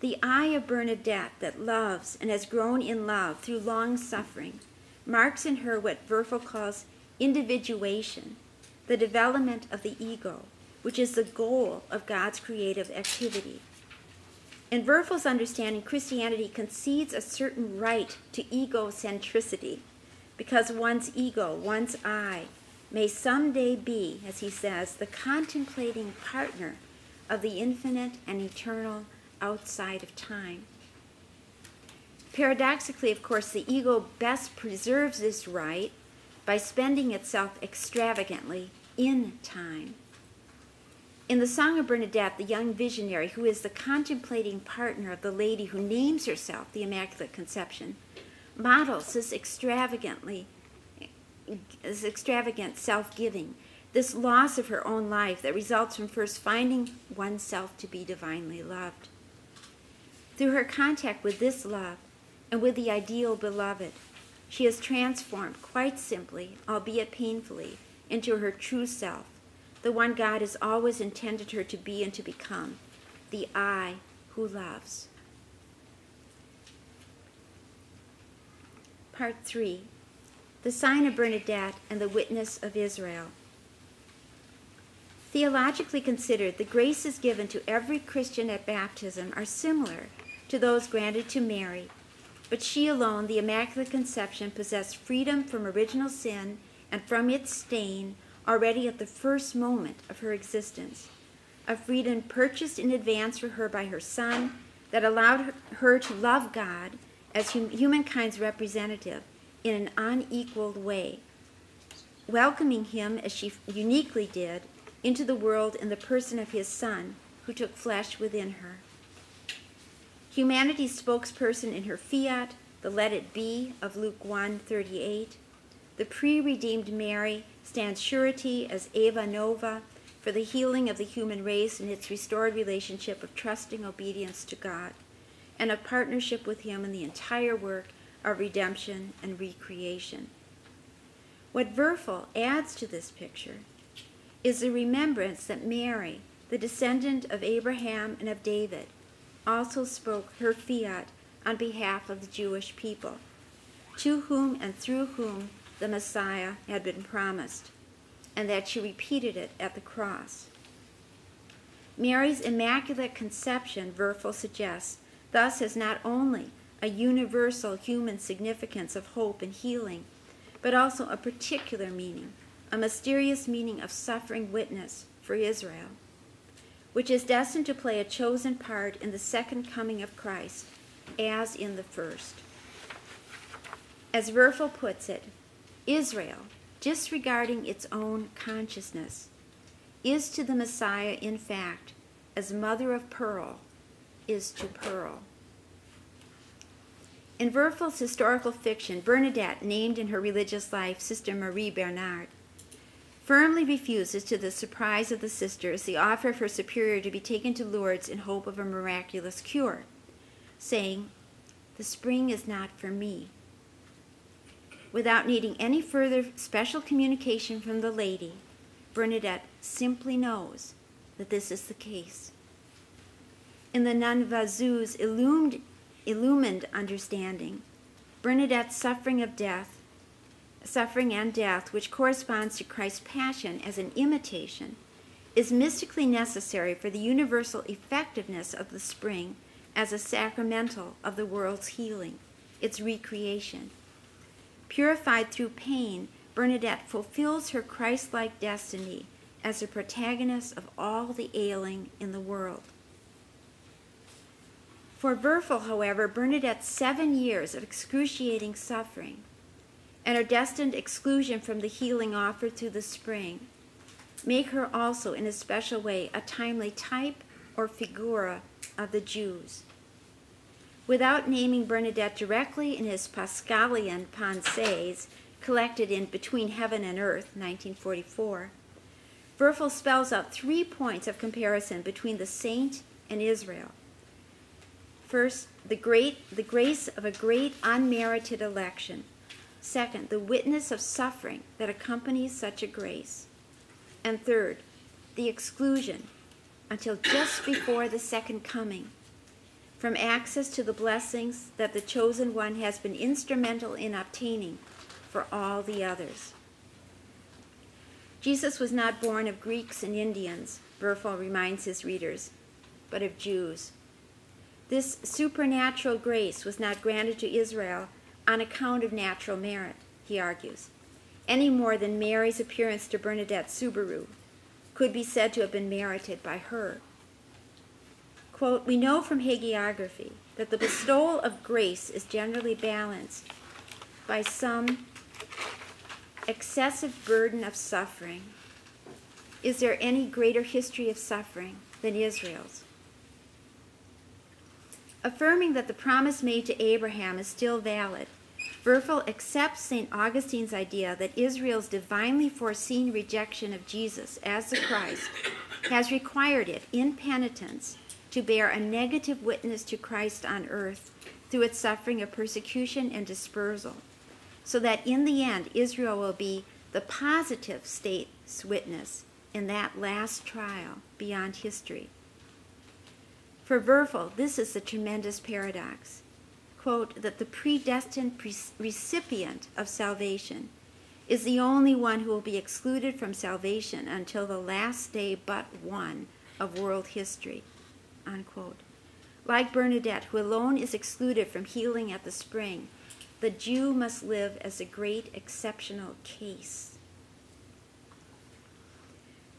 The eye of Bernadette that loves and has grown in love through long suffering marks in her what Verfel calls individuation, the development of the ego, which is the goal of God's creative activity. In Verfel's understanding, Christianity concedes a certain right to egocentricity because one's ego, one's I, may someday be, as he says, the contemplating partner of the infinite and eternal outside of time. Paradoxically, of course, the ego best preserves this right by spending itself extravagantly in time. In the Song of Bernadette, the young visionary, who is the contemplating partner of the lady who names herself the Immaculate Conception, models this extravagant self-giving, this loss of her own life that results from first finding oneself to be divinely loved. Through her contact with this love and with the ideal beloved, she is transformed quite simply, albeit painfully, into her true self, the one God has always intended her to be and to become, the I who loves. Part 3, the sign of Bernadette and the witness of Israel. Theologically considered, the graces given to every Christian at baptism are similar to those granted to Mary, but she alone, the Immaculate Conception, possessed freedom from original sin and from its stain already at the first moment of her existence, a freedom purchased in advance for her by her Son that allowed her to love God as humankind's representative in an unequaled way, welcoming him as she uniquely did into the world in the person of his Son, who took flesh within her. Humanity's spokesperson in her fiat, the let it be of Luke 1:38, the pre-redeemed Mary stands surety as Eva Nova for the healing of the human race in its restored relationship of trusting obedience to God and of partnership with him in the entire work of redemption and recreation. What Verfel adds to this picture is the remembrance that Mary, the descendant of Abraham and of David, also spoke her fiat on behalf of the Jewish people, to whom and through whom the Messiah had been promised, and that she repeated it at the cross. Mary's Immaculate Conception, Verfel suggests, thus has not only a universal human significance of hope and healing, but also a particular meaning, a mysterious meaning of suffering witness for Israel, which is destined to play a chosen part in the second coming of Christ, as in the first. As Verfel puts it, Israel, disregarding its own consciousness, is to the Messiah, in fact, as mother of pearl is to pearl. In Verfel's historical fiction, Bernadette, named in her religious life Sister Marie Bernard, firmly refuses, to the surprise of the sisters, the offer of her superior to be taken to Lourdes in hope of a miraculous cure, saying, "The spring is not for me." Without needing any further special communication from the lady, Bernadette simply knows that this is the case. In the nun Vazu's illumined understanding, Bernadette's suffering and death, which corresponds to Christ's passion as an imitation, is mystically necessary for the universal effectiveness of the spring as a sacramental of the world's healing, its recreation. Purified through pain, Bernadette fulfills her Christ-like destiny as a protagonist of all the ailing in the world. For Verfel, however, Bernadette's 7 years of excruciating suffering and her destined exclusion from the healing offered through the spring make her also, in a special way, a timely type or figura of the Jews. Without naming Bernadette directly in his Paschalian Pensées, collected in Between Heaven and Earth, 1944, Verfel spells out 3 points of comparison between the saint and Israel. First, the grace of a great unmerited election. Second, the witness of suffering that accompanies such a grace. And third, the exclusion, until just before the second coming, from access to the blessings that the chosen one has been instrumental in obtaining for all the others. Jesus was not born of Greeks and Indians, Verfel reminds his readers, but of Jews. This supernatural grace was not granted to Israel on account of natural merit, he argues, any more than Mary's appearance to Bernadette Soubirous could be said to have been merited by her. Quote, "We know from hagiography that the bestowal of grace is generally balanced by some excessive burden of suffering. Is there any greater history of suffering than Israel's?" Affirming that the promise made to Abraham is still valid, Verfel accepts St. Augustine's idea that Israel's divinely foreseen rejection of Jesus as the Christ has required it, in penitence, to bear a negative witness to Christ on earth through its suffering of persecution and dispersal, so that in the end Israel will be the positive state's witness in that last trial beyond history. For Verfel, this is the tremendous paradox, quote, that the predestined recipient of salvation is the only one who will be excluded from salvation until the last day but one of world history, unquote. Like Bernadette, who alone is excluded from healing at the spring, the Jew must live as a great exceptional case.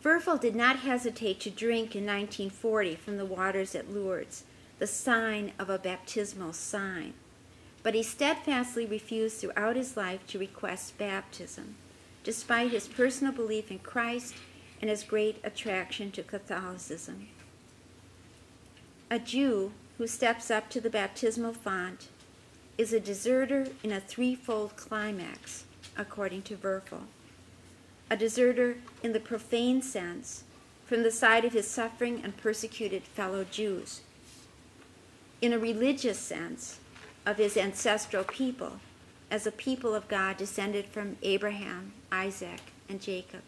Verfel did not hesitate to drink in 1940 from the waters at Lourdes, the sign of a baptismal sign, but he steadfastly refused throughout his life to request baptism, despite his personal belief in Christ and his great attraction to Catholicism. A Jew who steps up to the baptismal font is a deserter in a threefold climax, according to Verfel. A deserter in the profane sense, from the side of his suffering and persecuted fellow Jews. In a religious sense, of his ancestral people, as a people of God descended from Abraham, Isaac, and Jacob.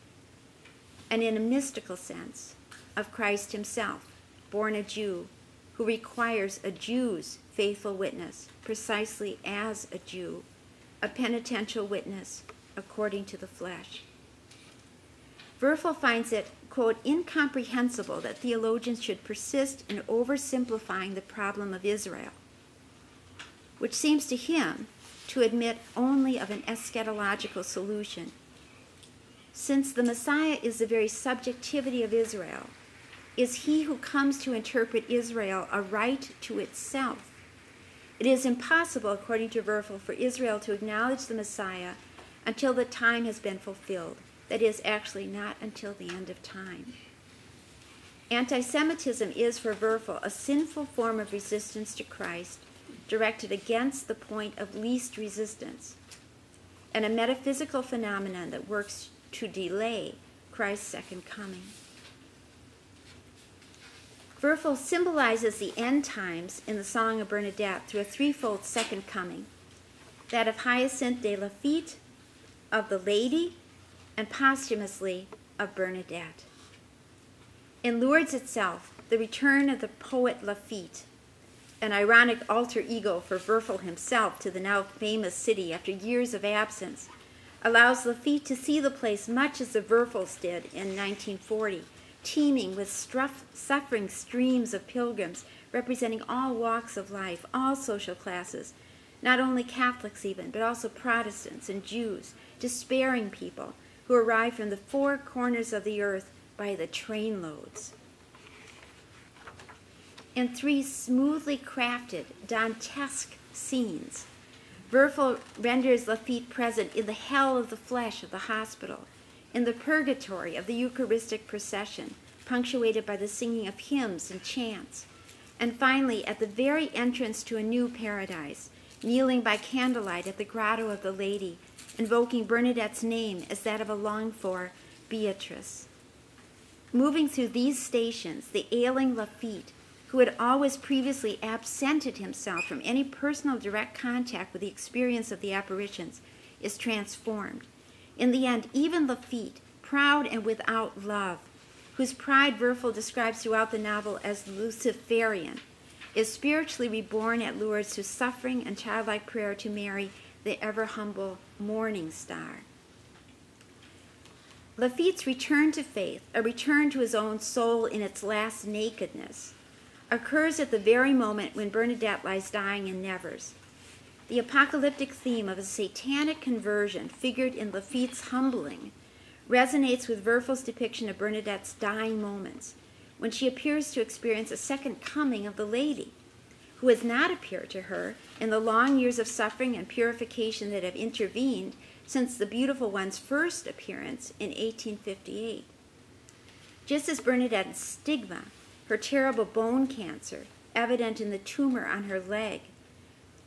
And in a mystical sense, of Christ himself, born a Jew, who requires a Jew's faithful witness, precisely as a Jew, a penitential witness according to the flesh. Verfel finds it, quote, incomprehensible that theologians should persist in oversimplifying the problem of Israel, which seems to him to admit only of an eschatological solution. Since the Messiah is the very subjectivity of Israel, is he who comes to interpret Israel a right to itself. It is impossible, according to Verfel, for Israel to acknowledge the Messiah until the time has been fulfilled. That is, actually not until the end of time. Anti-Semitism is, for Verfel, a sinful form of resistance to Christ directed against the point of least resistance, and a metaphysical phenomenon that works to delay Christ's second coming. Verfel symbolizes the end times in the Song of Bernadette through a threefold second coming, that of Hyacinthe de Lafitte, of the Lady, and posthumously of Bernadette. In Lourdes itself, the return of the poet Lafitte, an ironic alter ego for Verfel himself to the now famous city after years of absence, allows Lafitte to see the place much as the Verfels did in 1940, teeming with suffering streams of pilgrims representing all walks of life, all social classes, not only Catholics even, but also Protestants and Jews, despairing people who arrive from the four corners of the earth by the trainloads. In three smoothly crafted, Dantesque scenes, Verfel renders Lafitte present in the hell of the flesh of the hospital, in the purgatory of the Eucharistic procession, punctuated by the singing of hymns and chants, and finally at the very entrance to a new paradise, kneeling by candlelight at the grotto of the Lady, invoking Bernadette's name as that of a longed-for Beatrice. Moving through these stations, the ailing Lafitte, who had always previously absented himself from any personal direct contact with the experience of the apparitions, is transformed. In the end, even Lafitte, proud and without love, whose pride Verfel describes throughout the novel as Luciferian, is spiritually reborn at Lourdes through suffering and childlike prayer to Mary, the ever-humble morning star. Lafitte's return to faith, a return to his own soul in its last nakedness, occurs at the very moment when Bernadette lies dying in Nevers. The apocalyptic theme of a satanic conversion figured in Lafitte's humbling resonates with Verfel's depiction of Bernadette's dying moments, when she appears to experience a second coming of the Lady, who has not appeared to her in the long years of suffering and purification that have intervened since the beautiful one's first appearance in 1858. Just as Bernadette's stigma, her terrible bone cancer, evident in the tumor on her leg,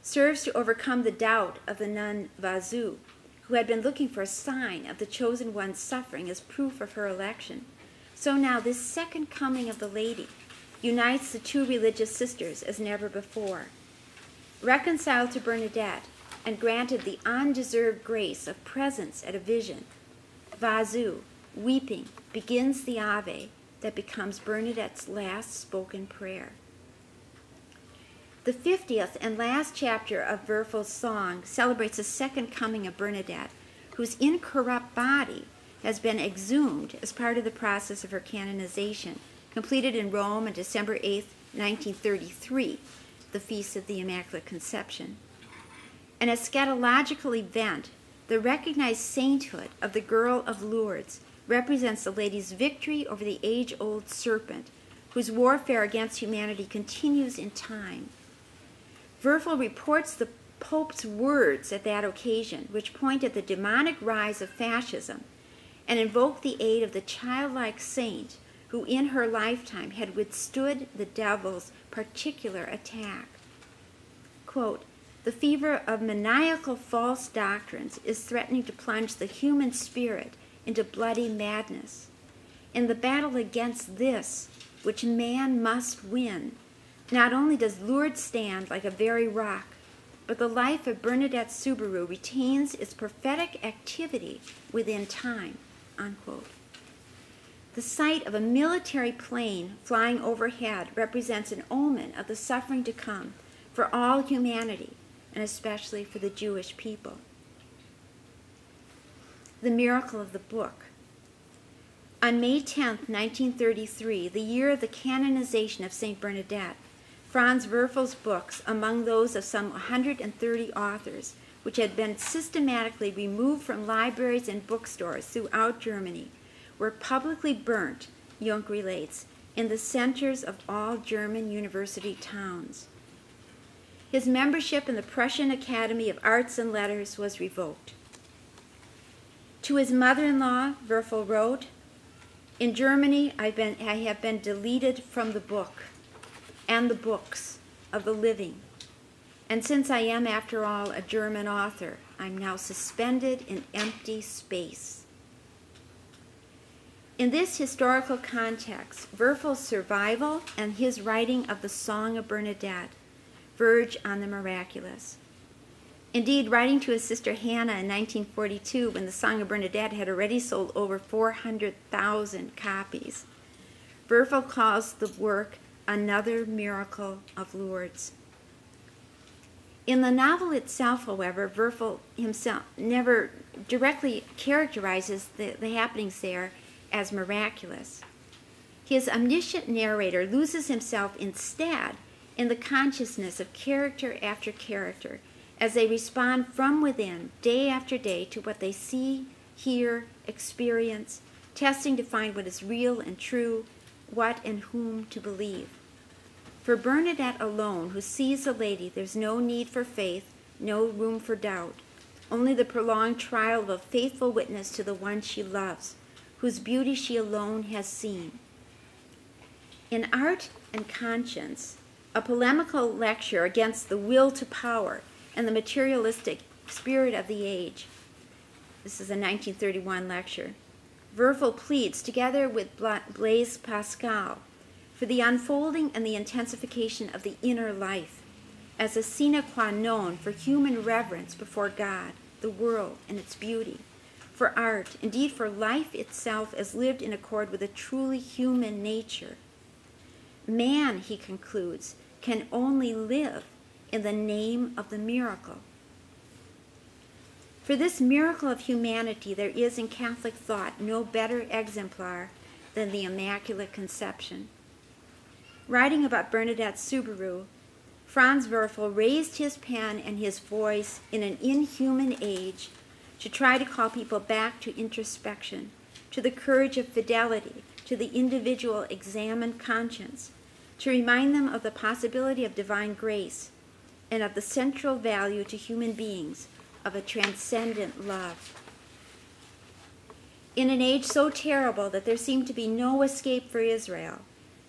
serves to overcome the doubt of the nun Vazu, who had been looking for a sign of the chosen one's suffering as proof of her election, so now this second coming of the Lady unites the two religious sisters as never before. Reconciled to Bernadette and granted the undeserved grace of presence at a vision, Vazu, weeping, begins the Ave that becomes Bernadette's last spoken prayer. The 50th and last chapter of Verfel's song celebrates the second coming of Bernadette, whose incorrupt body has been exhumed as part of the process of her canonization, completed in Rome on December 8, 1933, the Feast of the Immaculate Conception. An eschatological event, the recognized sainthood of the Girl of Lourdes, represents the lady's victory over the age-old serpent, whose warfare against humanity continues in time. Verfel reports the Pope's words at that occasion, which point at the demonic rise of fascism, and invoke the aid of the childlike saint who in her lifetime had withstood the devil's particular attack. Quote, "The fever of maniacal false doctrines is threatening to plunge the human spirit into bloody madness. In the battle against this, which man must win, not only does Lourdes stand like a very rock, but the life of Bernadette Soubirous retains its prophetic activity within time." Unquote. The sight of a military plane flying overhead represents an omen of the suffering to come for all humanity, and especially for the Jewish people. The miracle of the book. On May 10, 1933, the year of the canonization of St. Bernadette, Franz Verfel's books, among those of some 130 authors, which had been systematically removed from libraries and bookstores throughout Germany, were publicly burnt, Jung relates, in the centers of all German university towns. His membership in the Prussian Academy of Arts and Letters was revoked. To his mother-in-law, Verfel wrote, "In Germany, I have been deleted from the book and the books of the living. And since I am, after all, a German author, I'm now suspended in empty space." In this historical context, Verfel's survival and his writing of the Song of Bernadette verge on the miraculous. Indeed, writing to his sister Hannah in 1942, when the Song of Bernadette had already sold over 400,000 copies, Verfel calls the work another miracle of Lourdes. In the novel itself, however, Verfel himself never directly characterizes the happenings there as miraculous. His omniscient narrator loses himself instead in the consciousness of character after character as they respond from within, day after day, to what they see, hear, experience, testing to find what is real and true, what and whom to believe. For Bernadette alone, who sees the lady, there's no need for faith, no room for doubt, only the prolonged trial of a faithful witness to the one she loves, whose beauty she alone has seen. In Art and Conscience, a polemical lecture against the will to power and the materialistic spirit of the age, this is a 1931 lecture, Verfel pleads, together with Blaise Pascal, for the unfolding and the intensification of the inner life as a sine qua non for human reverence before God, the world, and its beauty, for art, indeed for life itself as lived in accord with a truly human nature. Man, he concludes, can only live in the name of the miracle. For this miracle of humanity, there is in Catholic thought no better exemplar than the Immaculate Conception. Writing about Bernadette Soubirous, Franz Verfel raised his pen and his voice in an inhuman age to try to call people back to introspection, to the courage of fidelity, to the individual examined conscience, to remind them of the possibility of divine grace and of the central value to human beings of a transcendent love. In an age so terrible that there seemed to be no escape for Israel,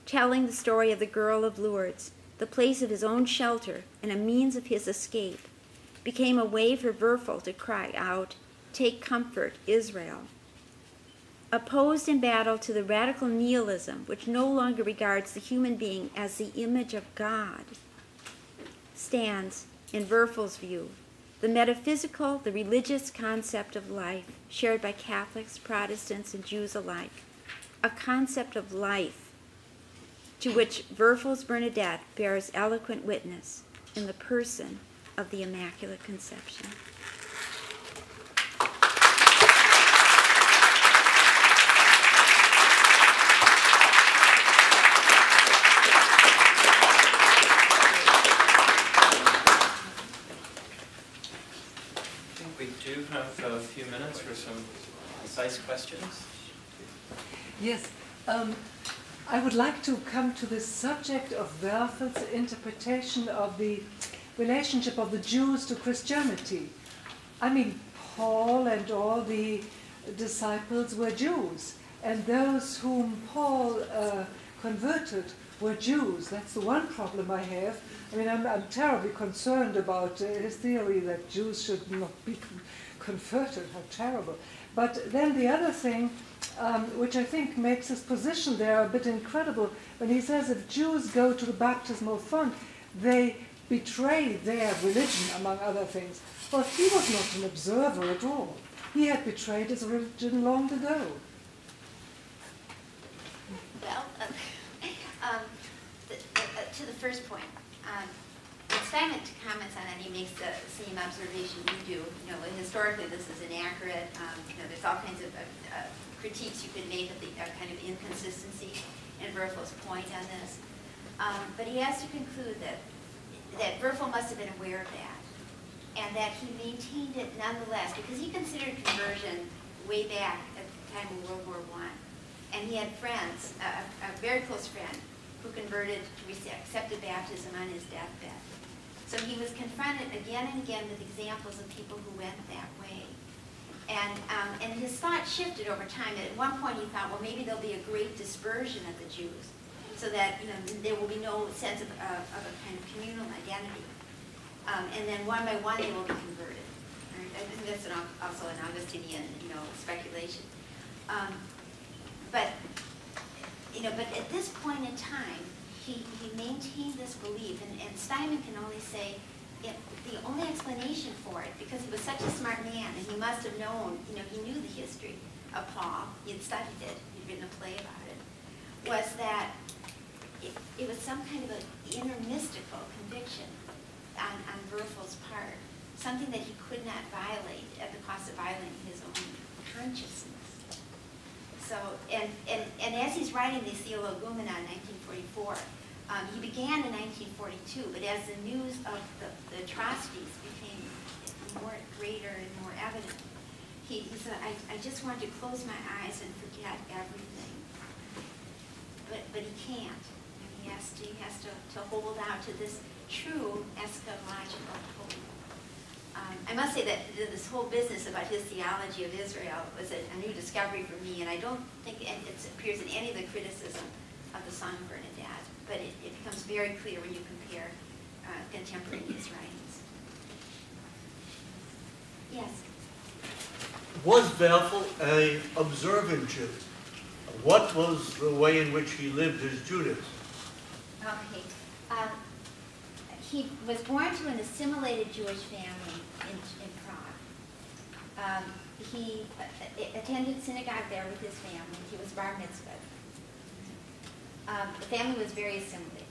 telling the story of the girl of Lourdes, the place of his own shelter and a means of his escape, became a way for Verfel to cry out, "Take comfort, Israel." Opposed in battle to the radical nihilism which no longer regards the human being as the image of God, stands, in Verfel's view, the metaphysical, the religious concept of life, shared by Catholics, Protestants, and Jews alike, a concept of life to which Verfel's Bernadette bears eloquent witness in the person of the Immaculate Conception. I think we do have a few minutes for some concise questions. Yes. I would like to come to this subject of Verfel's interpretation of the relationship of the Jews to Christianity. I mean, Paul and all the disciples were Jews, and those whom Paul converted were Jews. That's the one problem I have. I mean, I'm terribly concerned about his theory that Jews should not be converted. How terrible. But then the other thing, which I think makes his position there a bit incredible, when he says if Jews go to the baptismal font, they betray their religion, among other things. Well, he was not an observer at all. He had betrayed his religion long ago. Well, to the first point, when Steinman comments on it, he makes the same observation you do. Historically, this is inaccurate. There's all kinds of critiques you could make of the kind of inconsistency in Verfel's point on this. But he has to conclude that Verfel must have been aware of that, and that he maintained it nonetheless, because he considered conversion way back at the time of World War I. And he had friends, a very close friend, who converted to accepted baptism on his deathbed. So he was confronted again and again with examples of people who went that way. And his thought shifted over time. At one point he thought, well, maybe there'll be a great dispersion of the Jews, so that there will be no sense of a kind of communal identity. And then one by one they will be converted. Right? I think that's also an Augustinian speculation. But at this point in time, he maintained this belief, and Steinman can only say the only explanation for it, because he was such a smart man, and he must have known, he knew the history of Paul, he had studied it, he'd written a play about it, was that it was some kind of an inner mystical conviction on Verfel's part, something that he could not violate at the cost of violating his own consciousness. So, and as he's writing the Theologumena in 1944, he began in 1942, but as the news of the atrocities became more greater and more evident, he said, I just want to close my eyes and forget everything. But he can't. And he has to hold out to this true eschatological hope. I must say that this whole business about his theology of Israel was a new discovery for me, and I don't think it appears in any of the criticism of the Song of Bernadette, but it becomes very clear when you compare contemporaneous writings. Yes? Was Verfel an observant Jew? What was the way in which he lived his Judaism? Okay. He was born to an assimilated Jewish family in Prague. He attended synagogue there with his family. He was bar mitzvah. The family was very assimilated.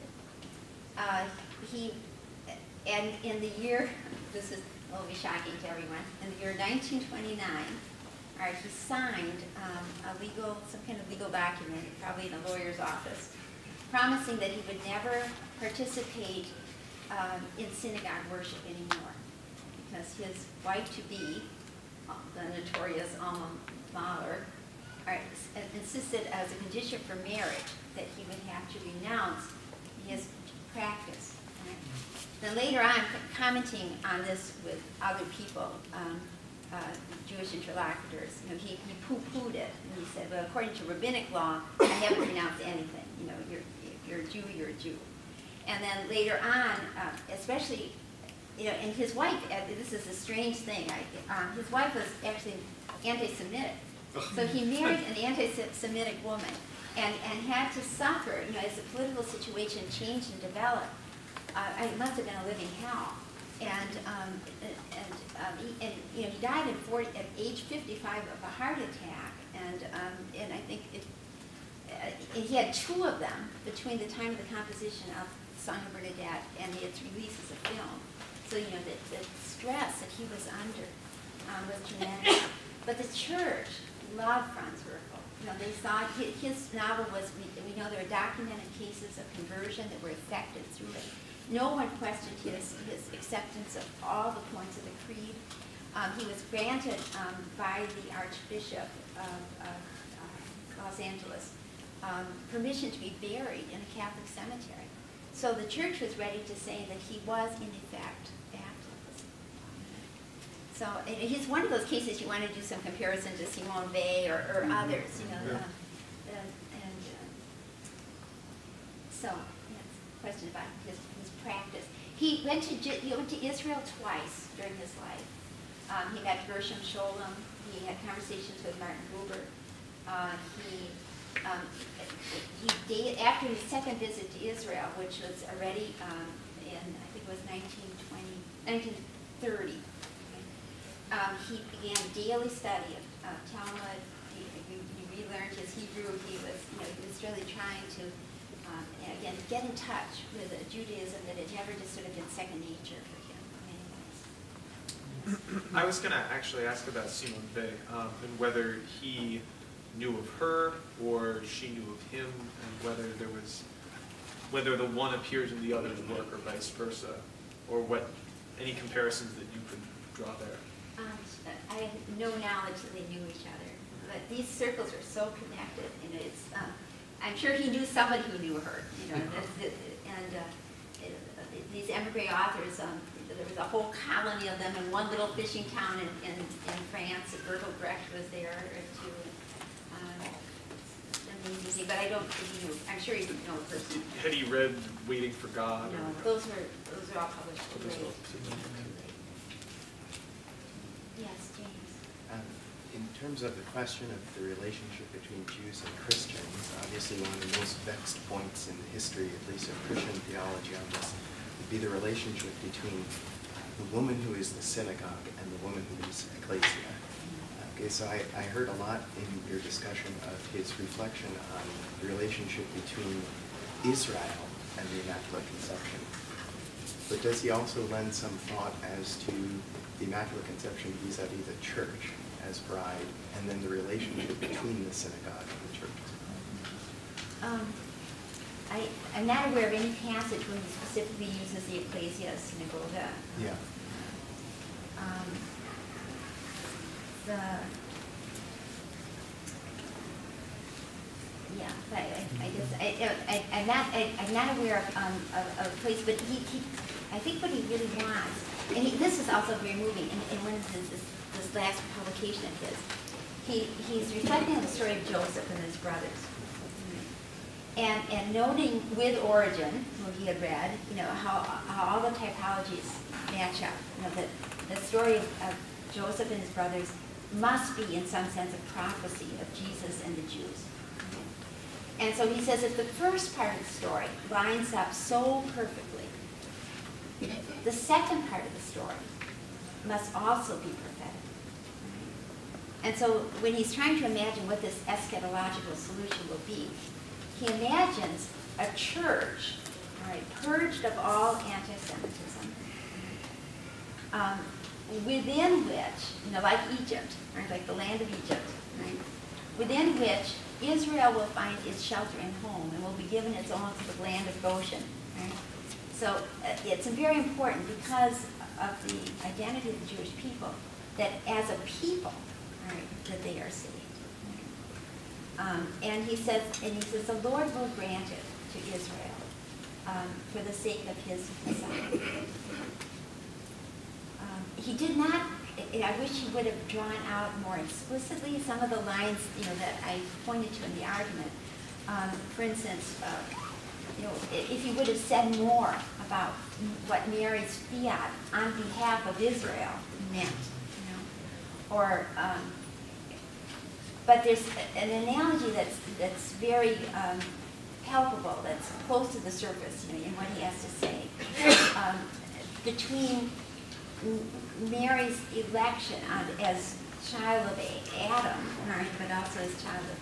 And in the year, this will be shocking to everyone, in the year 1929, he signed some kind of legal document, probably in a lawyer's office, promising that he would never participate in synagogue worship anymore, because his wife-to-be, the notorious alma mater, insisted as a condition for marriage that he would have to renounce his practice. Right? Then later on, commenting on this with other people, Jewish interlocutors, he poo-pooed it, and he said, well, according to rabbinic law, I haven't renounced anything. You're a Jew, you're a Jew. And then later on, especially, and his wife, this is a strange thing, his wife was actually anti-Semitic. So he married an anti-Semitic woman and had to suffer, as the political situation changed and developed. It must have been a living hell. And he died at age 55 of a heart attack. And I think he had two of them between the time of the composition of Song of Bernadette and its release as a film. So, the stress that he was under was tremendous. But the church loved Franz Verfel. They saw his novel was, we know there are documented cases of conversion that were effected through it. No one questioned his acceptance of all the points of the creed. He was granted by the Archbishop of Los Angeles, permission to be buried in a Catholic cemetery. So the church was ready to say that he was, in effect, baptized. So he's one of those cases you want to do some comparison to Simone Weil or others, you know. So that's a question about his practice. He went to Israel twice during his life. He met Gershom Scholem. He had conversations with Martin Buber. After his second visit to Israel, which was already in, I think it was 1930, he began daily study of Talmud. He relearned his Hebrew. He was really trying to, again, get in touch with a Judaism that had never just sort of been second nature for him in many ways. I was going to actually ask about Simone Weil and whether he knew of her or she knew of him, and whether the one appears in the other's work or vice versa, or any comparisons that you could draw there. I have no knowledge that they knew each other, but these circles are so connected, and it's. I'm sure he knew somebody who knew her, these emigre authors. There was a whole colony of them in one little fishing town in France. Verfel was there too. Amazing, but I don't. I'm sure he didn't know a person. Had he read Waiting for God? No, those are all published today. Yes, James. In terms of the question of the relationship between Jews and Christians, obviously one of the most vexed points in the history, at least of Christian theology on this, would be the relationship between the woman who is the synagogue and the woman who is ecclesia. Okay, so I heard a lot in your discussion of his reflection on the relationship between Israel and the Immaculate Conception. But does he also lend some thought as to the Immaculate Conception vis-a-vis the church as bride, and then the relationship between the synagogue and the church? I'm not aware of any passage where he specifically uses the ecclesia synagoga. Yeah. I'm not aware of a place, but I think what he really wants, and this is also very moving, in one of this last publication of his, he's reflecting on the story of Joseph and his brothers, and noting with Origen, who he had read, how all the typologies match up. That the story of Joseph and his brothers must be, in some sense, a prophecy of Jesus and the Jews. And so he says if the first part of the story lines up so perfectly, the second part of the story must also be prophetic. And so when he's trying to imagine what this eschatological solution will be, he imagines a church, purged of all anti-Semitism, within which, like Egypt, like the land of Egypt, within which Israel will find its shelter and home and will be given its own sort of land of Goshen. So it's very important because of the identity of the Jewish people that as a people, that they are saved. And he says, the Lord will grant it to Israel for the sake of his Messiah. He did not. I wish he would have drawn out more explicitly some of the lines, that I pointed to in the argument. For instance, if he would have said more about what Mary's fiat on behalf of Israel meant, but there's an analogy that's very palpable, that's close to the surface, in what he has to say, between Mary's election as child of Adam, but also as child of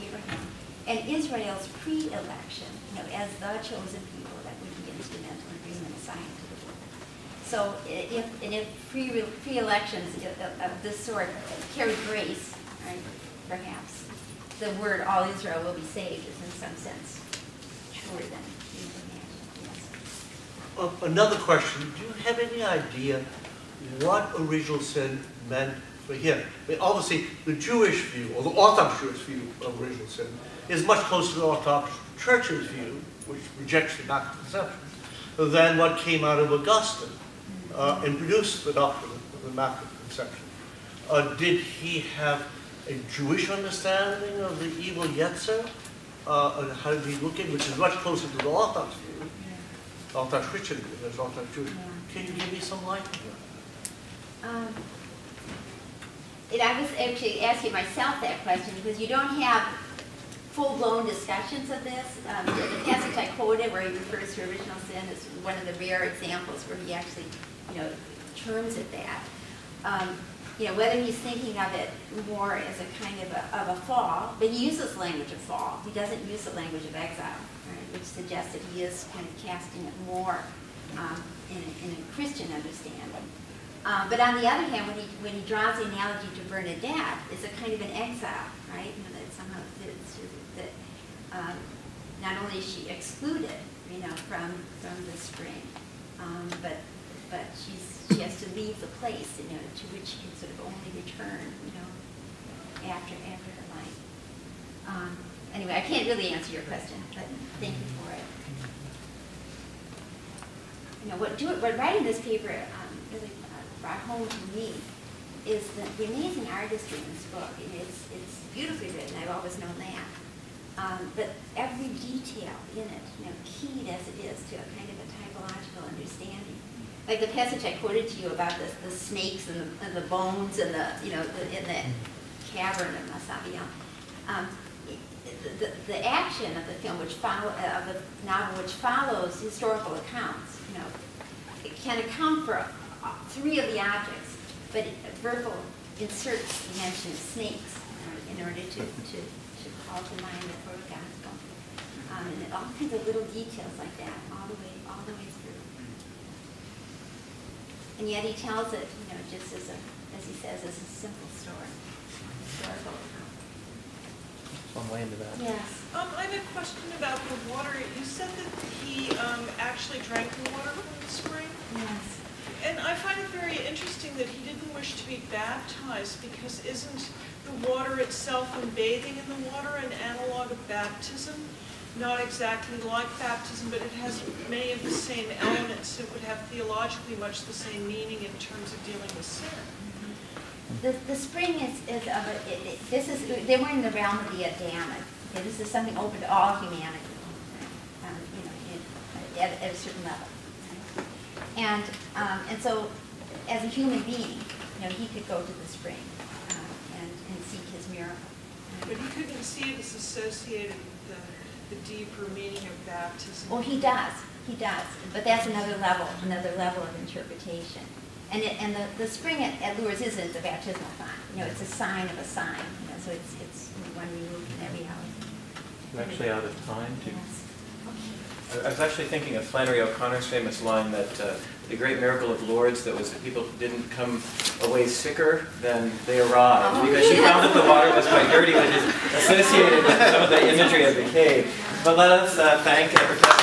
Abraham, and Israel's pre-election, as the chosen people that would be instrumental in bringing the Messiah to the world. So if pre-elections of this sort carry grace, perhaps the word "all Israel will be saved" is in some sense truer than you imagine. Yes. Another question: do you have any idea what original sin meant for him. I mean, obviously, the Jewish view, or the Orthodox Jewish view of original sin, is much closer to the Orthodox Church's view, which rejects the Immaculate Conception, than what came out of Augustine and produced the doctrine of the Immaculate Conception. Did he have a Jewish understanding of the evil Yetzer? And how did he look at it, which is much closer to the Orthodox view, Orthodox Christian view, than Orthodox Jewish. Can you give me some light on that? I was actually asking myself that question because you don't have full-blown discussions of this. The passage I quoted where he refers to original sin is one of the rare examples where he actually, terms it that. Whether he's thinking of it more as a kind of a fall, but he uses the language of fall. He doesn't use the language of exile, right, which suggests that he is kind of casting it more in a Christian understanding. But on the other hand, when he draws the analogy to Bernadette, it's a kind of an exile, right? That somehow that not only is she excluded, from the spring, but she has to leave the place, to which she can sort of only return, after her life. Anyway, I can't really answer your question, but thank you for it. What writing this paper really brought home to me is the amazing artistry in this book. It's beautifully written. I've always known that. But every detail in it, keyed as it is to a kind of a typological understanding. Like the passage I quoted to you about the snakes and the bones and in the cavern of Massabian. The action of the film, of the novel, which follows historical accounts, it can account for three of the objects, but Verfel inserts the mention of snakes in order to call to mind the proto-gospel, and all kinds of little details like that, all the way through. And yet he tells it, just as he says, as a simple story, historical account. One way into that. Yes. I have a question about the water. You said that he actually drank the water from the spring. Yes. And I find it very interesting that he didn't wish to be baptized because isn't the water itself and bathing in the water an analog of baptism? Not exactly like baptism, but it has many of the same elements. It would have theologically much the same meaning in terms of dealing with sin. The spring they were in the realm of the Adamic. Okay, this is something open to all humanity, at a certain level. And so, as a human being, he could go to the spring and seek his miracle. But he couldn't see it as associated with the deeper meaning of baptism. Well, he does, but that's another level of interpretation. And the spring at Lourdes isn't a baptismal font. It's a sign of a sign. So it's one removed in every house. We're actually out of time. Yes. I was actually thinking of Flannery O'Connor's famous line that the great miracle of Lourdes that was that people didn't come away sicker than they arrived, because she found that the water was quite dirty, which is associated with some of the imagery of the cave. But let us thank Professor